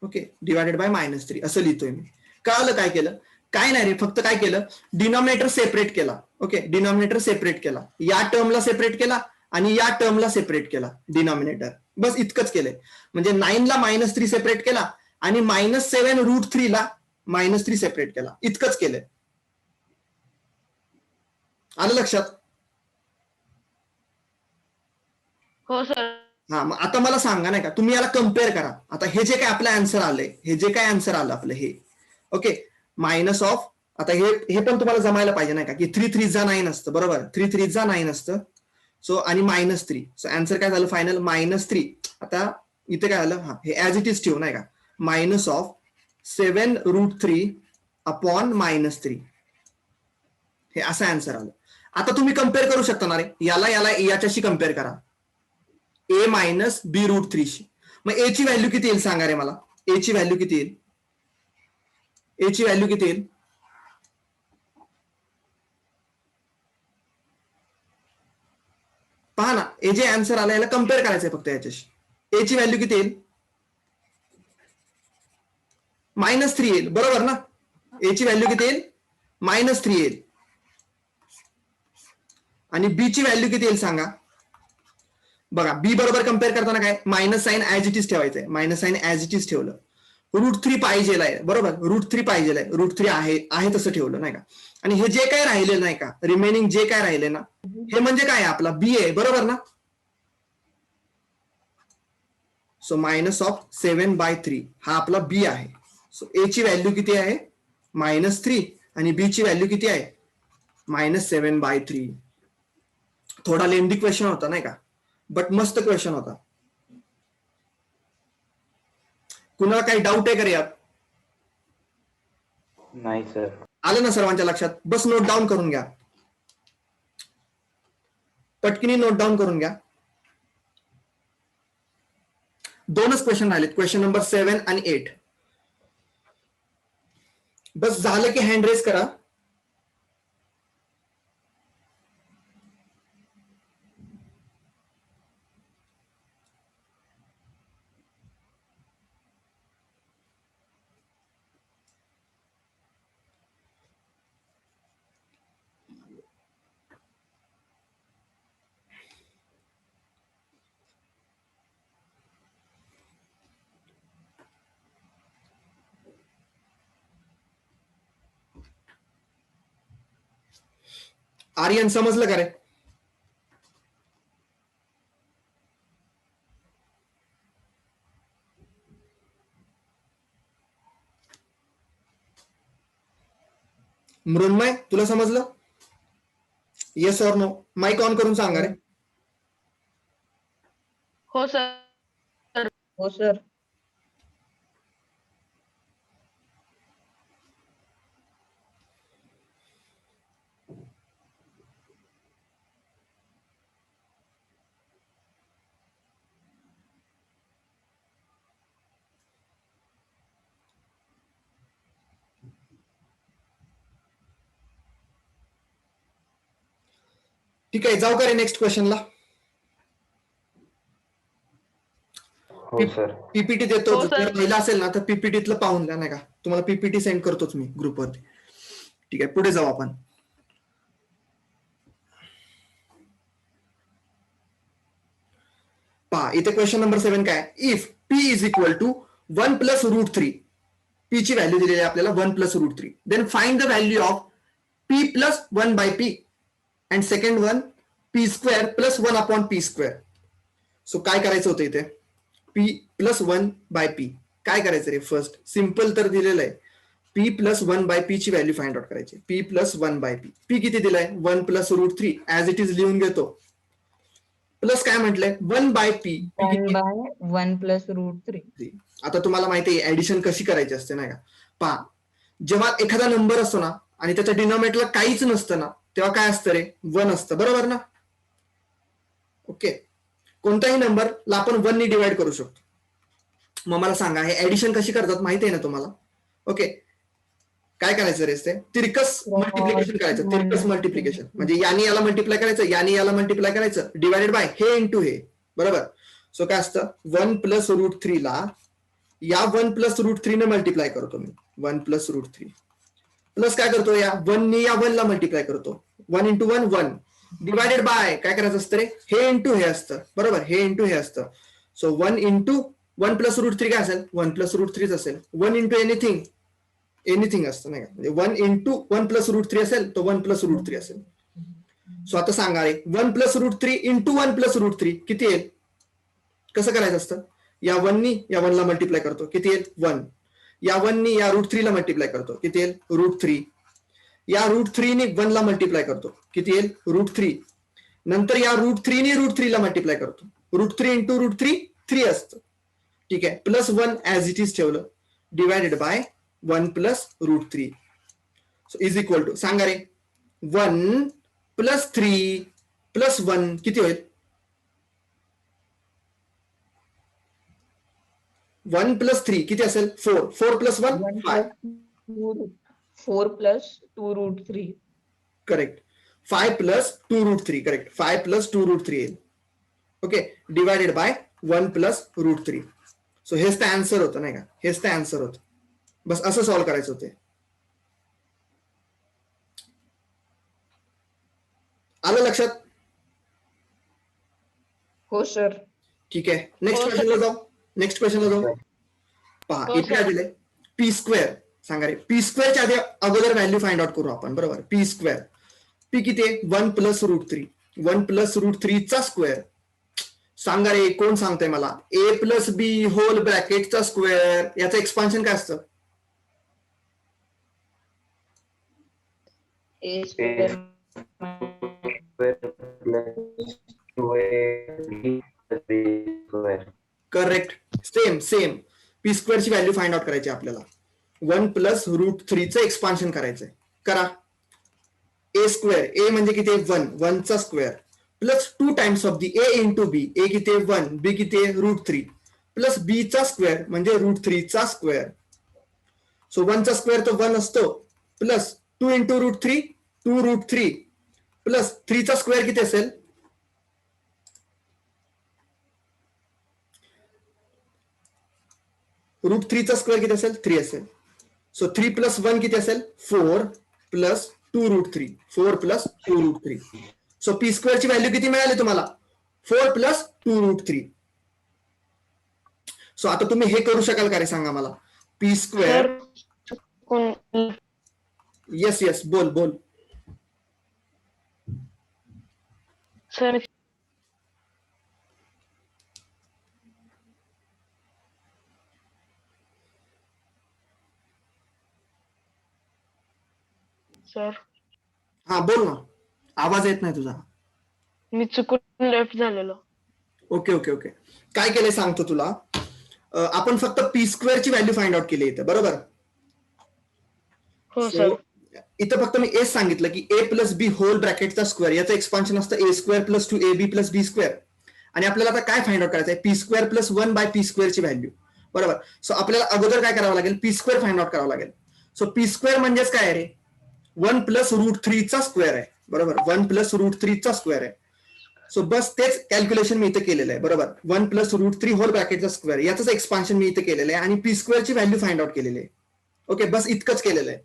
Okay, divided bye -3 असं लिहितोय मी. कळालं काय केलं? काय नाही रे, फक्त काय केलं? डिनॉमिनेटर सेपरेट केला. ओके, डिनॉमिनेटर सेपरेट केला, या टर्मला सेपरेट केला आणि या टर्मला सेपरेट केला डिनॉमिनेटर. बस इतकंच केलंय. म्हणजे 9 ला -3 सेपरेट केला आणि -7√3 ला -3 सेपरेट केला. इतकंच केलंय. आलं लक्षात? हो सर. हा, मग आता मला सांगा नाही का, तुम्ही याला कम्पेअर करा. आता हे जे काय आपलं आन्सर आलंय, हे जे काय आन्सर आलं आपलं हे, ओके, मायनस ऑफ, आता हे पण तुम्हाला जमायला पाहिजे नाही का, की 3 3 जा 9 असतं बरोबर. 3 3 जा 9 असतं. सो आणि -3. सो आन्सर काय झालं फायनल? -3. आता इथे काय आलं? हा, हे ऍज इट इज ठेवू नाही का, -7√3 अपॉन -3. हे असं आन्सर आलं. आता तुम्ही कम्पेअर करू शकता ना रे, याला याच्याशी कम्पेअर करा. ए मायनस बी रूट 3 शी. मग ए ची व्हॅल्यू किती येईल सांगा रे मला. ए ची व्हॅल्यू किती येईल. ए ची व्हॅल्यू किती येईल. पहा ना, ए जे आन्सर आला याला कम्पेअर करायचंय फक्त याच्याशी. ए ची व्हॅल्यू किती येईल. -3 येईल बरोबर ना. ए ची व्हॅल्यू किती येईल. -3 येईल. आणि बी ची व्हॅल्यू किती येईल सांगा. बघा बी बरोबर कम्पेअर करताना काय minus sign as it is ठेवायचंय. Minus sign as it is ठेवलं. √3 पाहिजे आहे बरोबर. √3 पाहिजे आहे. √3 आहे तसं ठेवलं नाही का. आणि हे जे काय राहिले नाही का रिमेनिंग जे काय राहिले ना हे म्हणजे काय आपला बी आहे बरोबर ना. सो -7/3 हा आपला बी आहे. सो ए ची व्हॅल्यू किती आहे -3 आणि बी ची व्हॅल्यू किती आहे -7/3. थोडा लेंदी क्वेश्चन होता नाही का, बट मस्त क्वेश्चन होता. कुणाला काही डाऊट आहे का रे यात. नाही सर. आलं ना सर्वांच्या लक्षात. बस नोट डाऊन करून घ्या. पटकिनी नोट डाऊन करून घ्या. 2च क्वेश्चन राहिलेत. क्वेश्चन नंबर 7 आणि 8. बस झालं की हँड रेस करा. आर्यन समजलं का रे. मृण्मय तुला समजलं. Yes or no. Mike on करून सांगा रे. हो सर. हो सर. ठीक आहे जाऊ का रे नेक्स्ट क्वेश्चनला. हो सर. पीपीटी देतो. हो, सर. जर राहिला असेल ना तर पीपीटीतलं पाहून द्या नाही का. तुम्हाला पीपीटी सेंड करतोच मी ग्रुपवरती. ठीक आहे पुढे जाऊ आपण. पहा इथे क्वेश्चन नंबर 7 काय. If P is equal to 1 + √3. P ची व्हॅल्यू दिलेली आहे आपल्याला 1 + √3. Then find the value of p + 1/p and second one p² + 1/p². So काय करायचं होतं इथे. p + 1/p काय करायचं रे. फर्स्ट सिंपल तर दिलेलं आहे. p + 1/p ची व्हॅल्यू फाइंड आउट करायची. p + 1/p. p किती दिलाय 1 + √3 ऍज इट इज लिहून घेतो. प्लस काय म्हटलंय 1/p. 1 + √3. आता तुम्हाला माहिती आहे ऍडिशन कशी करायची असते नाही का. पहा जेव्हा एखादा नंबर असतो ना आणि त्याच्या डिनॉमिनेटरला काहीच नसतं ना तेव्हा काय असतं रे 1 असतं बरोबर ना. ओके कोणताही नंबरला आपण 1 ने डिवाइड करू शकतो. मग मला सांगा हे ऍडिशन कशी करतात माहिती आहे ना तुम्हाला. ओके काय करायचं रे ते तिरकस मल्टिप्लिकेशन करायचं. तिरकस मल्टिप्लिकेशन म्हणजे याने याला मल्टिप्लाय करायचं याने याला मल्टिप्लाय करायचं डिवायडेड बाय हे इंटू हे बरोबर. सो काय असतं 1 + √3 ला या 1 + √3 ने मल्टिप्लाय करतो मी. 1 + √3 प्लस काय करतो या 1 ने या 1 ला मल्टिप्लाय करतो. 1 × 1 1 डिवायडेड बाय काय करायचं असतं रे हे इंटू हे असतं बरोबर. हे इंटू हे असतं. सो 1 × 1 + √3 काय असेल 1 + √3 असेल. 1 × एनिथिंग असतं नाही का. म्हणजे 1 × 1 + √3 असेल तो 1 + √3 असेल. सो आता सांगा रे 1 + √3 × 1 + √3 किती येईल. कसं करायचं असतं या 1 नी या 1 ला मल्टिप्लाय करतो किती येईल 1. या 1 नी या √3 ला मल्टिप्लाय करतो किती येईल √3. या √3 ने 1 ला मल्टिप्लाय करतो किती येईल √3. नंतर या √3 ने √3 ला मल्टिप्लाय करतो. √3 × √3 3 असतं. ठीक आहे प्लस 1 ऍज इट इज ठेवलं divided by 1 + √3. So is equal to सांगा रे 1 + 3 + 1 किती होईल 1 प्लस 3 किती असेल 4. 4 plus 1 1 5. plus 4 plus 2 root 3. Correct. 5 plus 2 root 3. Correct. 5 plus 2 root 3 येईल. Okay, divided by 1 plus root 3. So हेच ते आन्सर होतं नाही का, हेच ते आन्सर होतं. बस असं सॉल्व्ह करायचं होते. आलं लक्षात? हो सर. ठीक आहे, नेक्स्ट हो, क्वेश्चनला जाऊ. नेक्स्ट क्वेश्चनला जाऊ. पहा हो, इथे काय सर. दिलंय, पी स्क्वेअर. सांगा रे, पी स्क्वेअरच्या आधी अगोदर व्हॅल्यू फाइंड आउट करू आपण. बरोबर, पी स्क्वेअर. पी किती आहे 1 प्लस रूट 3. 1 प्लस रूट 3 चा स्क्वेअर. सांगा रे, कोण सांगतंय मला? ए प्लस बी होल ब्रॅकेटचा स्क्वेअर. याचं एक्सपान्शन काय असतं? A square plus 2ab plus b square. Correct. Same P स्क्वेअरची व्हॅल्यू फाइंड आउट करायची आपल्याला. 1 प्लस रूट 3चं एक्सपान्शन करायचंय. करा. ए स्क्वेअर, ए म्हणजे किती 1, 1 चा square plus 2 times of the A into B. A किती 1, बी किती रूट 3 प्लस बी चा स्क्वेअर म्हणजे रूट 3 चा स्क्वेअर. सो 1 चा स्क्वेअर तो 1 असतो plus 2 into root 3, 2 root 3 plus 3 चा स्क्वेअर किती असेल? रूट 3 चा स्क्वेअर किती असेल? 3 असेल. सो 3 प्लस 1 किती असेल? 4 plus 2 root 3. 4 plus 2 root 3. So P स्क्वेअरची व्हॅल्यू किती मिळाली तुम्हाला? 4 प्लस 2 रूट 3. सो आता तुम्ही हे करू शकाल का रे, सांगा मला. P square. सर कोण येस बोल. सर सर हा बोल ना, आवाज येत नाही तुझा. मी चुकून लेफ्ट झालेलो. ओके. काय केलंय सांगतो तुला. आपण फक्त पी स्क्वेअरची व्हॅल्यू फाइंड आउट केली इथे. बरोबर. हो So, सर. इथं फक्त मी एस सांगितलं की ए प्लस बी होल ब्रॅकेटचा स्क्वेअर. याचं एक्सपान्शन असतं A square plus 2ab plus B square. आणि आपल्याला आता काय फाइंड आउट करायचं आहे? P square plus 1 by P स्क्वेअरची व्हॅल्यू. बरोबर. सो आपल्याला अगोदर काय करावं लागेल? पी स्क्वेअर फाइंड आउट करावं लागेल. सो पी स्क्वेअर म्हणजेच काय आहे रे? 1 प्लस रूट 3 चा स्क्वेअर आहे. बरोबर, 1 प्लस रूट 3 चा स्क्वेअर आहे. सो बस तेच कॅल्क्युलेशन मी इथे केलेलं आहे. बरोबर, 1 प्लस रूट 3 होल ब्रॅकेटचा स्क्वेअर याचं एक्सपान्शन मी इथे केलेलं आहे आणि पी स्क्वेअरची व्हॅल्यू फाइंड आउट केलेली आहे. ओके, बस इतकंच केलेलं आहे.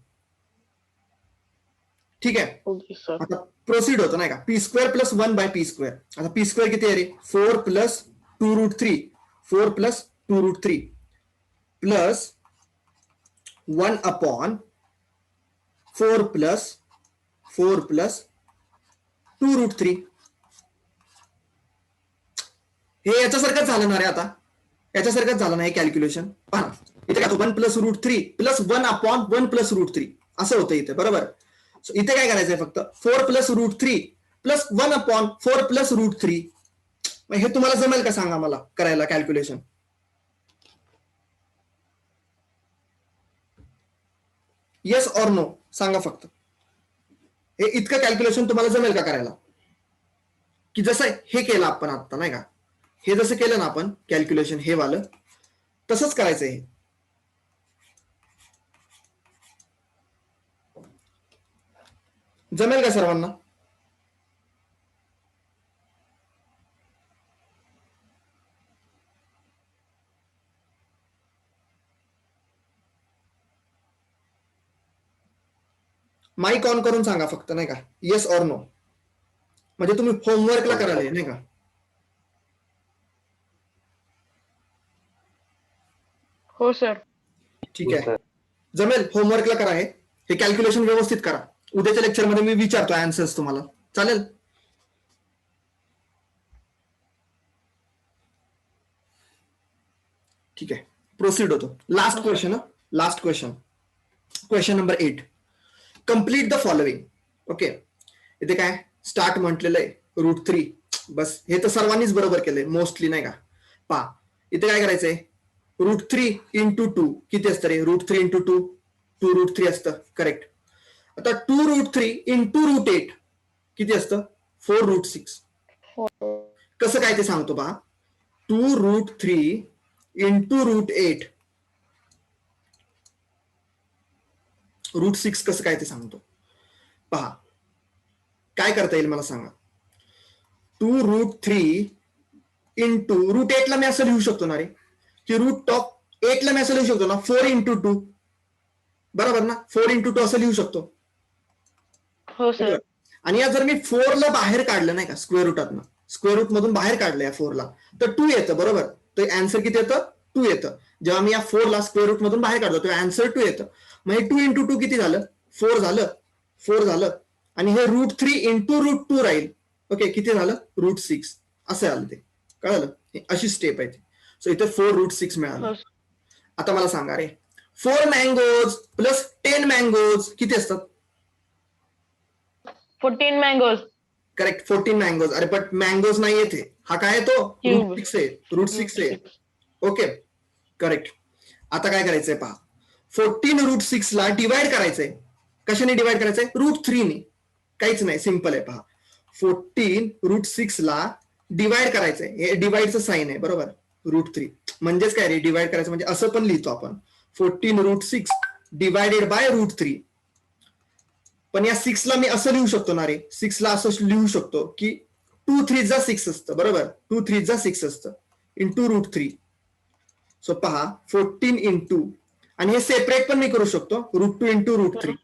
ठीक आहे. Okay sir. आता प्रोसीड होतं नाही का. P square plus 1 by P square. आता पी स्क्वेअर किती आहे रे? 4 plus 2 root 3. 4 plus 2 root 3 plus 1 upon 4 plus 2 root 3. हे याच्यासारखंच झालं ना रे. आता याच्यासारखंच झालं नाही कॅल्क्युलेशन. पहा इथे काय 1 plus root 3 plus 1 upon 1 plus root 3 असं होतं इथे. बरोबर. सो इथे काय करायचंय? फक्त 4 plus root 3 plus 1 upon 4 plus root 3. हे तुम्हाला जमेल का सांगा मला करायला कॅल्क्युलेशन? येस ऑर नो सांगा फक्त. हे इतकं कॅल्क्युलेशन तुम्हाला जमेल का करायला? की जसं हे केलं आपण आता नाही का, हे जसं केलं ना आपण कॅल्क्युलेशन हे वालं, तसंच करायचंय हे. जमेल का सर्वांना? माईक ऑन करून सांगा फक्त नाही का, येस ऑर नो. म्हणजे तुम्ही होमवर्कला कराल नाही का. हो सर. ठीक आहे, जमेल. होमवर्कला करा. हे कॅल्क्युलेशन व्यवस्थित करा. उद्याच्या लेक्चरमध्ये मी विचारतो आन्सर्स तुम्हाला. चालेल? ठीक आहे, प्रोसीड होतो. Last question. Last question number 8. Complete the following. Okay, इथे काय स्टार्ट म्हटलेलं आहे रूट 3. बस हे तर सर्वांनीच बरोबर केलंय मोस्टली नाही का. पहा इथे काय करायचंय? रूट 3 इंटू 2 किती असतं रे? रूट 3 इंटू 2 2 रूट 3 असतं. करेक्ट. आता 2 रूट 3 इंटू रूट 8 किती असतं? 4 रूट 6. कसं काय ते सांगतो पहा. 2 रूट 3 इंटू √8 √6 कसं काय ते सांगतो. पहा काय करता येईल मला सांगा. 2√3 इंटू √8 ला मी असं लिहू शकतो ना रे, की √8 ला मी असं लिहू शकतो ना 4 इंटू 2, बरोबर ना. 4 इंटू 2 असं लिहू शकतो. हो सर. आणि या जर मी 4 ला बाहेर काढलं नाही का स्क्वेअर रूटातनं, स्क्वेअर रूट मधून बाहेर काढलं या 4 ला, तर 2 येतं, बरोबर. तर आन्सर किती येतं? 2 येतं. जेव्हा मी या 4 ला स्क्वेअर रूट मधून बाहेर काढतो तेव्हा आन्सर 2 येतं. मग 2 इंटू 2 किती झालं? 4 झालं. 4 झालं. आणि हे √3 इंटू √2 राहील. ओके, किती झालं? √6 असं आलं. ते कळलं? अशी स्टेप आहे ती. सो इथे 4√6 मिळालं. आता मला सांगा रे, 4 मँगोज प्लस 10 मँगोज किती असतात? 14 मँगोज. Correct, 14 mangoes. अरे पण मँगोज नाही येते, हा काय तो √6 आहे. √6 आहे. Okay, correct. आता काय करायचंय पहा, 14 √6 ला डिवाइड करायचंय. कशाने डिवाइड करायचंय? √3 ने. काहीच नाही, सिंपल आहे. पहा 14 √6 ला डिवाइड करायचंय. हे डिवाइडचं साईन आहे, बरोबर. √3 म्हणजेच काय रे, डिवाइड करायचं म्हणजे असं पण लिहितो आपण, 14 √6 डिवायडेड बाय √3. पण या 6 ला मी असं लिहू शकतो ना रे, 6 ला असं लिहू शकतो की 2 3 6 असतं, बरोबर. 2 3 6 असतं इंटू √3. सो पहा 14 इंटू, आणि हे सेपरेट पण मी करू शकतो, √2 इंटू √3.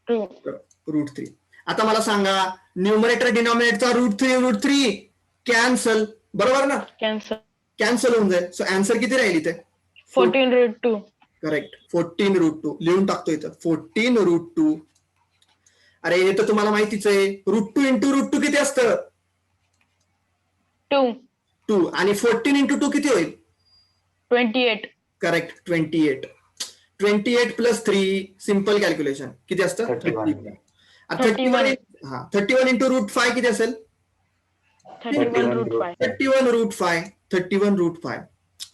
√3. आता मला सांगा, न्यूमरेटर डिनॉमिनेटरचा √3 कॅन्सल, बरोबर ना. कॅन्सल होऊन जाईल. सो आन्सर किती राहील इथे? 14 √2. करेक्ट, 14 √2 लिहून टाकतो इथं, 14 √2. अरे हे तर तुम्हाला माहितीच आहे, √2 इंटू √2 किती असतं? 2. आणि 14 इंटू 2 किती होईल? 28. करेक्ट, 28. 28 प्लस 3, सिम्पल कॅल्क्युलेशन, किती असतं? 31. 31. हा, 31 इंटू √5 किती असेल? 31 √5. 31 √5.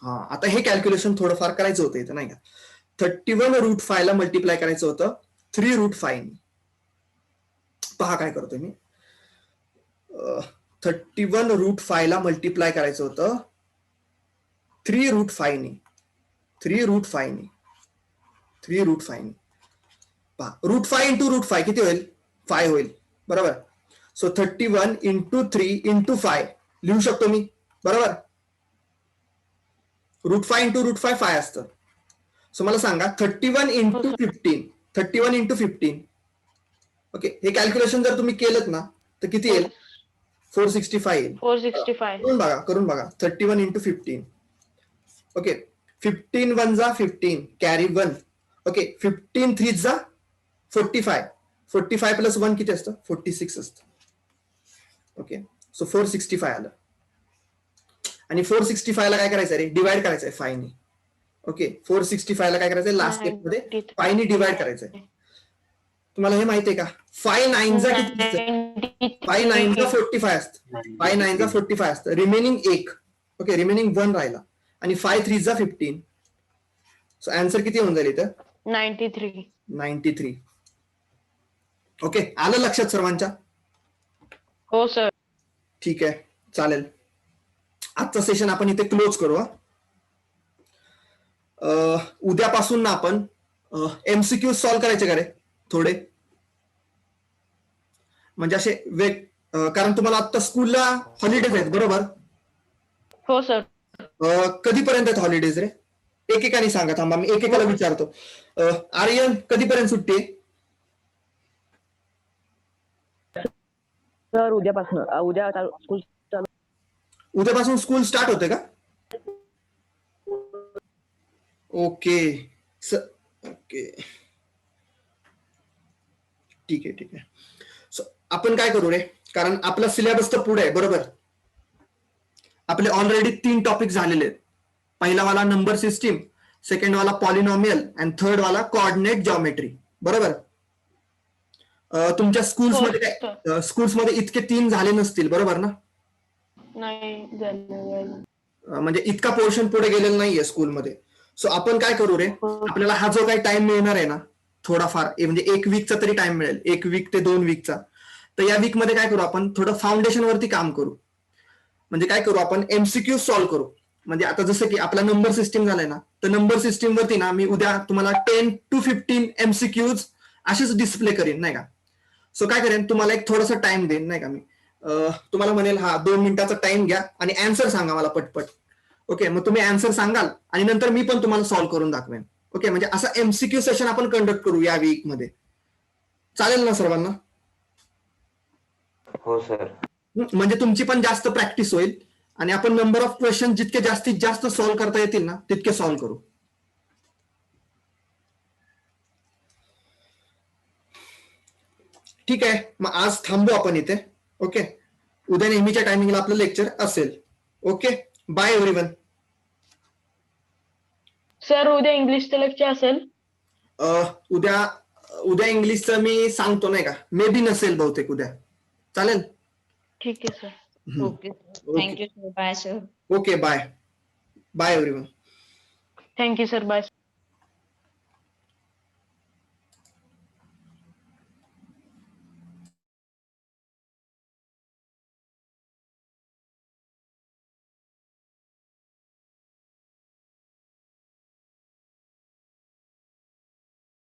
हा, आता हे कॅल्क्युलेशन थोडंफार करायचं होतं इथं, नाही का. 31 √5 ला मल्टिप्लाय करायचं होतं 3 √5 ने. पहा काय करतोय मी, 31 √5 ला मल्टिप्लाय करायचं होतं 3 √5 ने. 3 √5 ने. 3 √5 ने. पहा √5 इंटू √5 किती होईल? 5 होईल, बरोबर. सो 31 इंटू 3 इंटू 5 लिहू शकतो मी, बरोबर. √5 इंटू √5 5 असतं. सो मला सांगा 31 इंटू 15. 31 इंटू 15. ओके, हे कॅल्क्युलेशन जर तुम्ही केलं ना तर किती येईल? 465 येईल. 465. करून बघा 31 इंटू 15. ओके, 15 1 जा 15, कॅरी 1. ओके, 15 3 जा 45. 45 प्लस 1 किती असतं? 46 असतं. ओके, सो 465 आलं. आणि 465 ला काय करायचं रे? डिवाइड करायचंय 5 ने. ओके, 465 ला काय करायचंय? लास्ट स्टेप मध्ये 5 ने डिवाइड करायचंय. तुम्हाला हे माहिती आहे का? 5 9 जा किती असतं? 5 9 जा 45 असतं. 5 9 जा 45 असतं. रिमेनिंग 1. ओके, रिमेनिंग 1 राहिला. आणि 5 3 जा 15. सो आन्सर किती होऊन जाईल इथं? 93. 93. ओके, आलं लक्षात सर्वांच्या? हो सर. ठीक आहे, चालेल. आजचं सेशन आपण इथे क्लोज करू. उद्यापासून ना आपण MCQ सॉल्व्ह करायचे का रे थोडे, म्हणजे असे कारण तुम्हाला आता स्कूलला हॉलिडेज आहेत, बरोबर. हो सर. कधीपर्यंत आहेत हॉलिडेज रे? एकेकाने सांगा, थांबा मी एकेकाला विचारतो. आर्यन, कधीपर्यंत सुट्टी आहे? सर उद्यापासून. उद्या स्कूल चालू. उद्यापासून स्कूल स्टार्ट होते का? ओके ओके, ठीक आहे ठीक आहे. सो आपण काय करू रे, कारण आपला सिलेबस तर पुढे आहे, बरोबर. आपले ऑलरेडी 3 टॉपिक झालेले आहेत. पहिला वाला नंबर सिस्टीम, सेकंड वाला पॉलिनॉमियल आणि थर्ड वाला कोऑर्डिनेट जॉमेट्री, बरोबर. तुमच्या स्कूल्समध्ये इतके 3 झाले नसतील, बरोबर ना. नाही झालं. म्हणजे इतका पोर्शन पुढे गेलेला नाहीये स्कूलमध्ये. सो आपण काय करू रे, आपल्याला हा जो काही टाइम मिळणार आहे ना, थोडाफार म्हणजे 1 वीकचा तरी टाइम मिळेल, 1 वीक ते 2 वीकचा. तर या वीक मध्ये काय करू आपण, थोडं फाउंडेशन वरती काम करू. म्हणजे काय करू आपण, MCQ सॉल्व्ह करू. म्हणजे आता जसं की आपला नंबर सिस्टीम झालाय ना, तर नंबर सिस्टीम वरती ना मी उद्या तुम्हाला 10 to 15 MCQs असेच डिस्प्ले करेन नाही का. सो काय करेन, तुम्हाला एक थोडासा टाइम देईन नाही का मी. तुम्हाला म्हणेल हा 2 मिनिटाचा टाइम घ्या आणि आन्सर सांगा मला पटपट. ओके, मग तुम्ही आन्सर सांगाल आणि नंतर मी पण तुम्हाला सॉल्व्ह करून दाखवेन. ओके, म्हणजे असा MCQ सेशन आपण कंडक्ट करू या वीक मध्ये. चालेल ना सर्वांना? हो सर. म्हणजे तुमची पण जास्त प्रॅक्टिस होईल आणि आपण नंबर ऑफ क्वेश्चन जितके जास्तीत जास्त सॉल्व्ह करता येतील ना तितके सॉल्व्ह करू. ठीक आहे, मग आज थांबू आपण इथे. ओके, उद्या नेहमीच्या टायमिंगला आपलं लेक्चर असेल. Okay, bye everyone. सर उद्या इंग्लिशचं लेक्चर असेल? उद्या इंग्लिशचं मी सांगतो नाही का, मे बी नसेल बहुतेक उद्या. चालेल? ठीक आहे sir. Okay thank you sir. Bye sir. Okay, bye bye everyone. Thank you sir. Bye.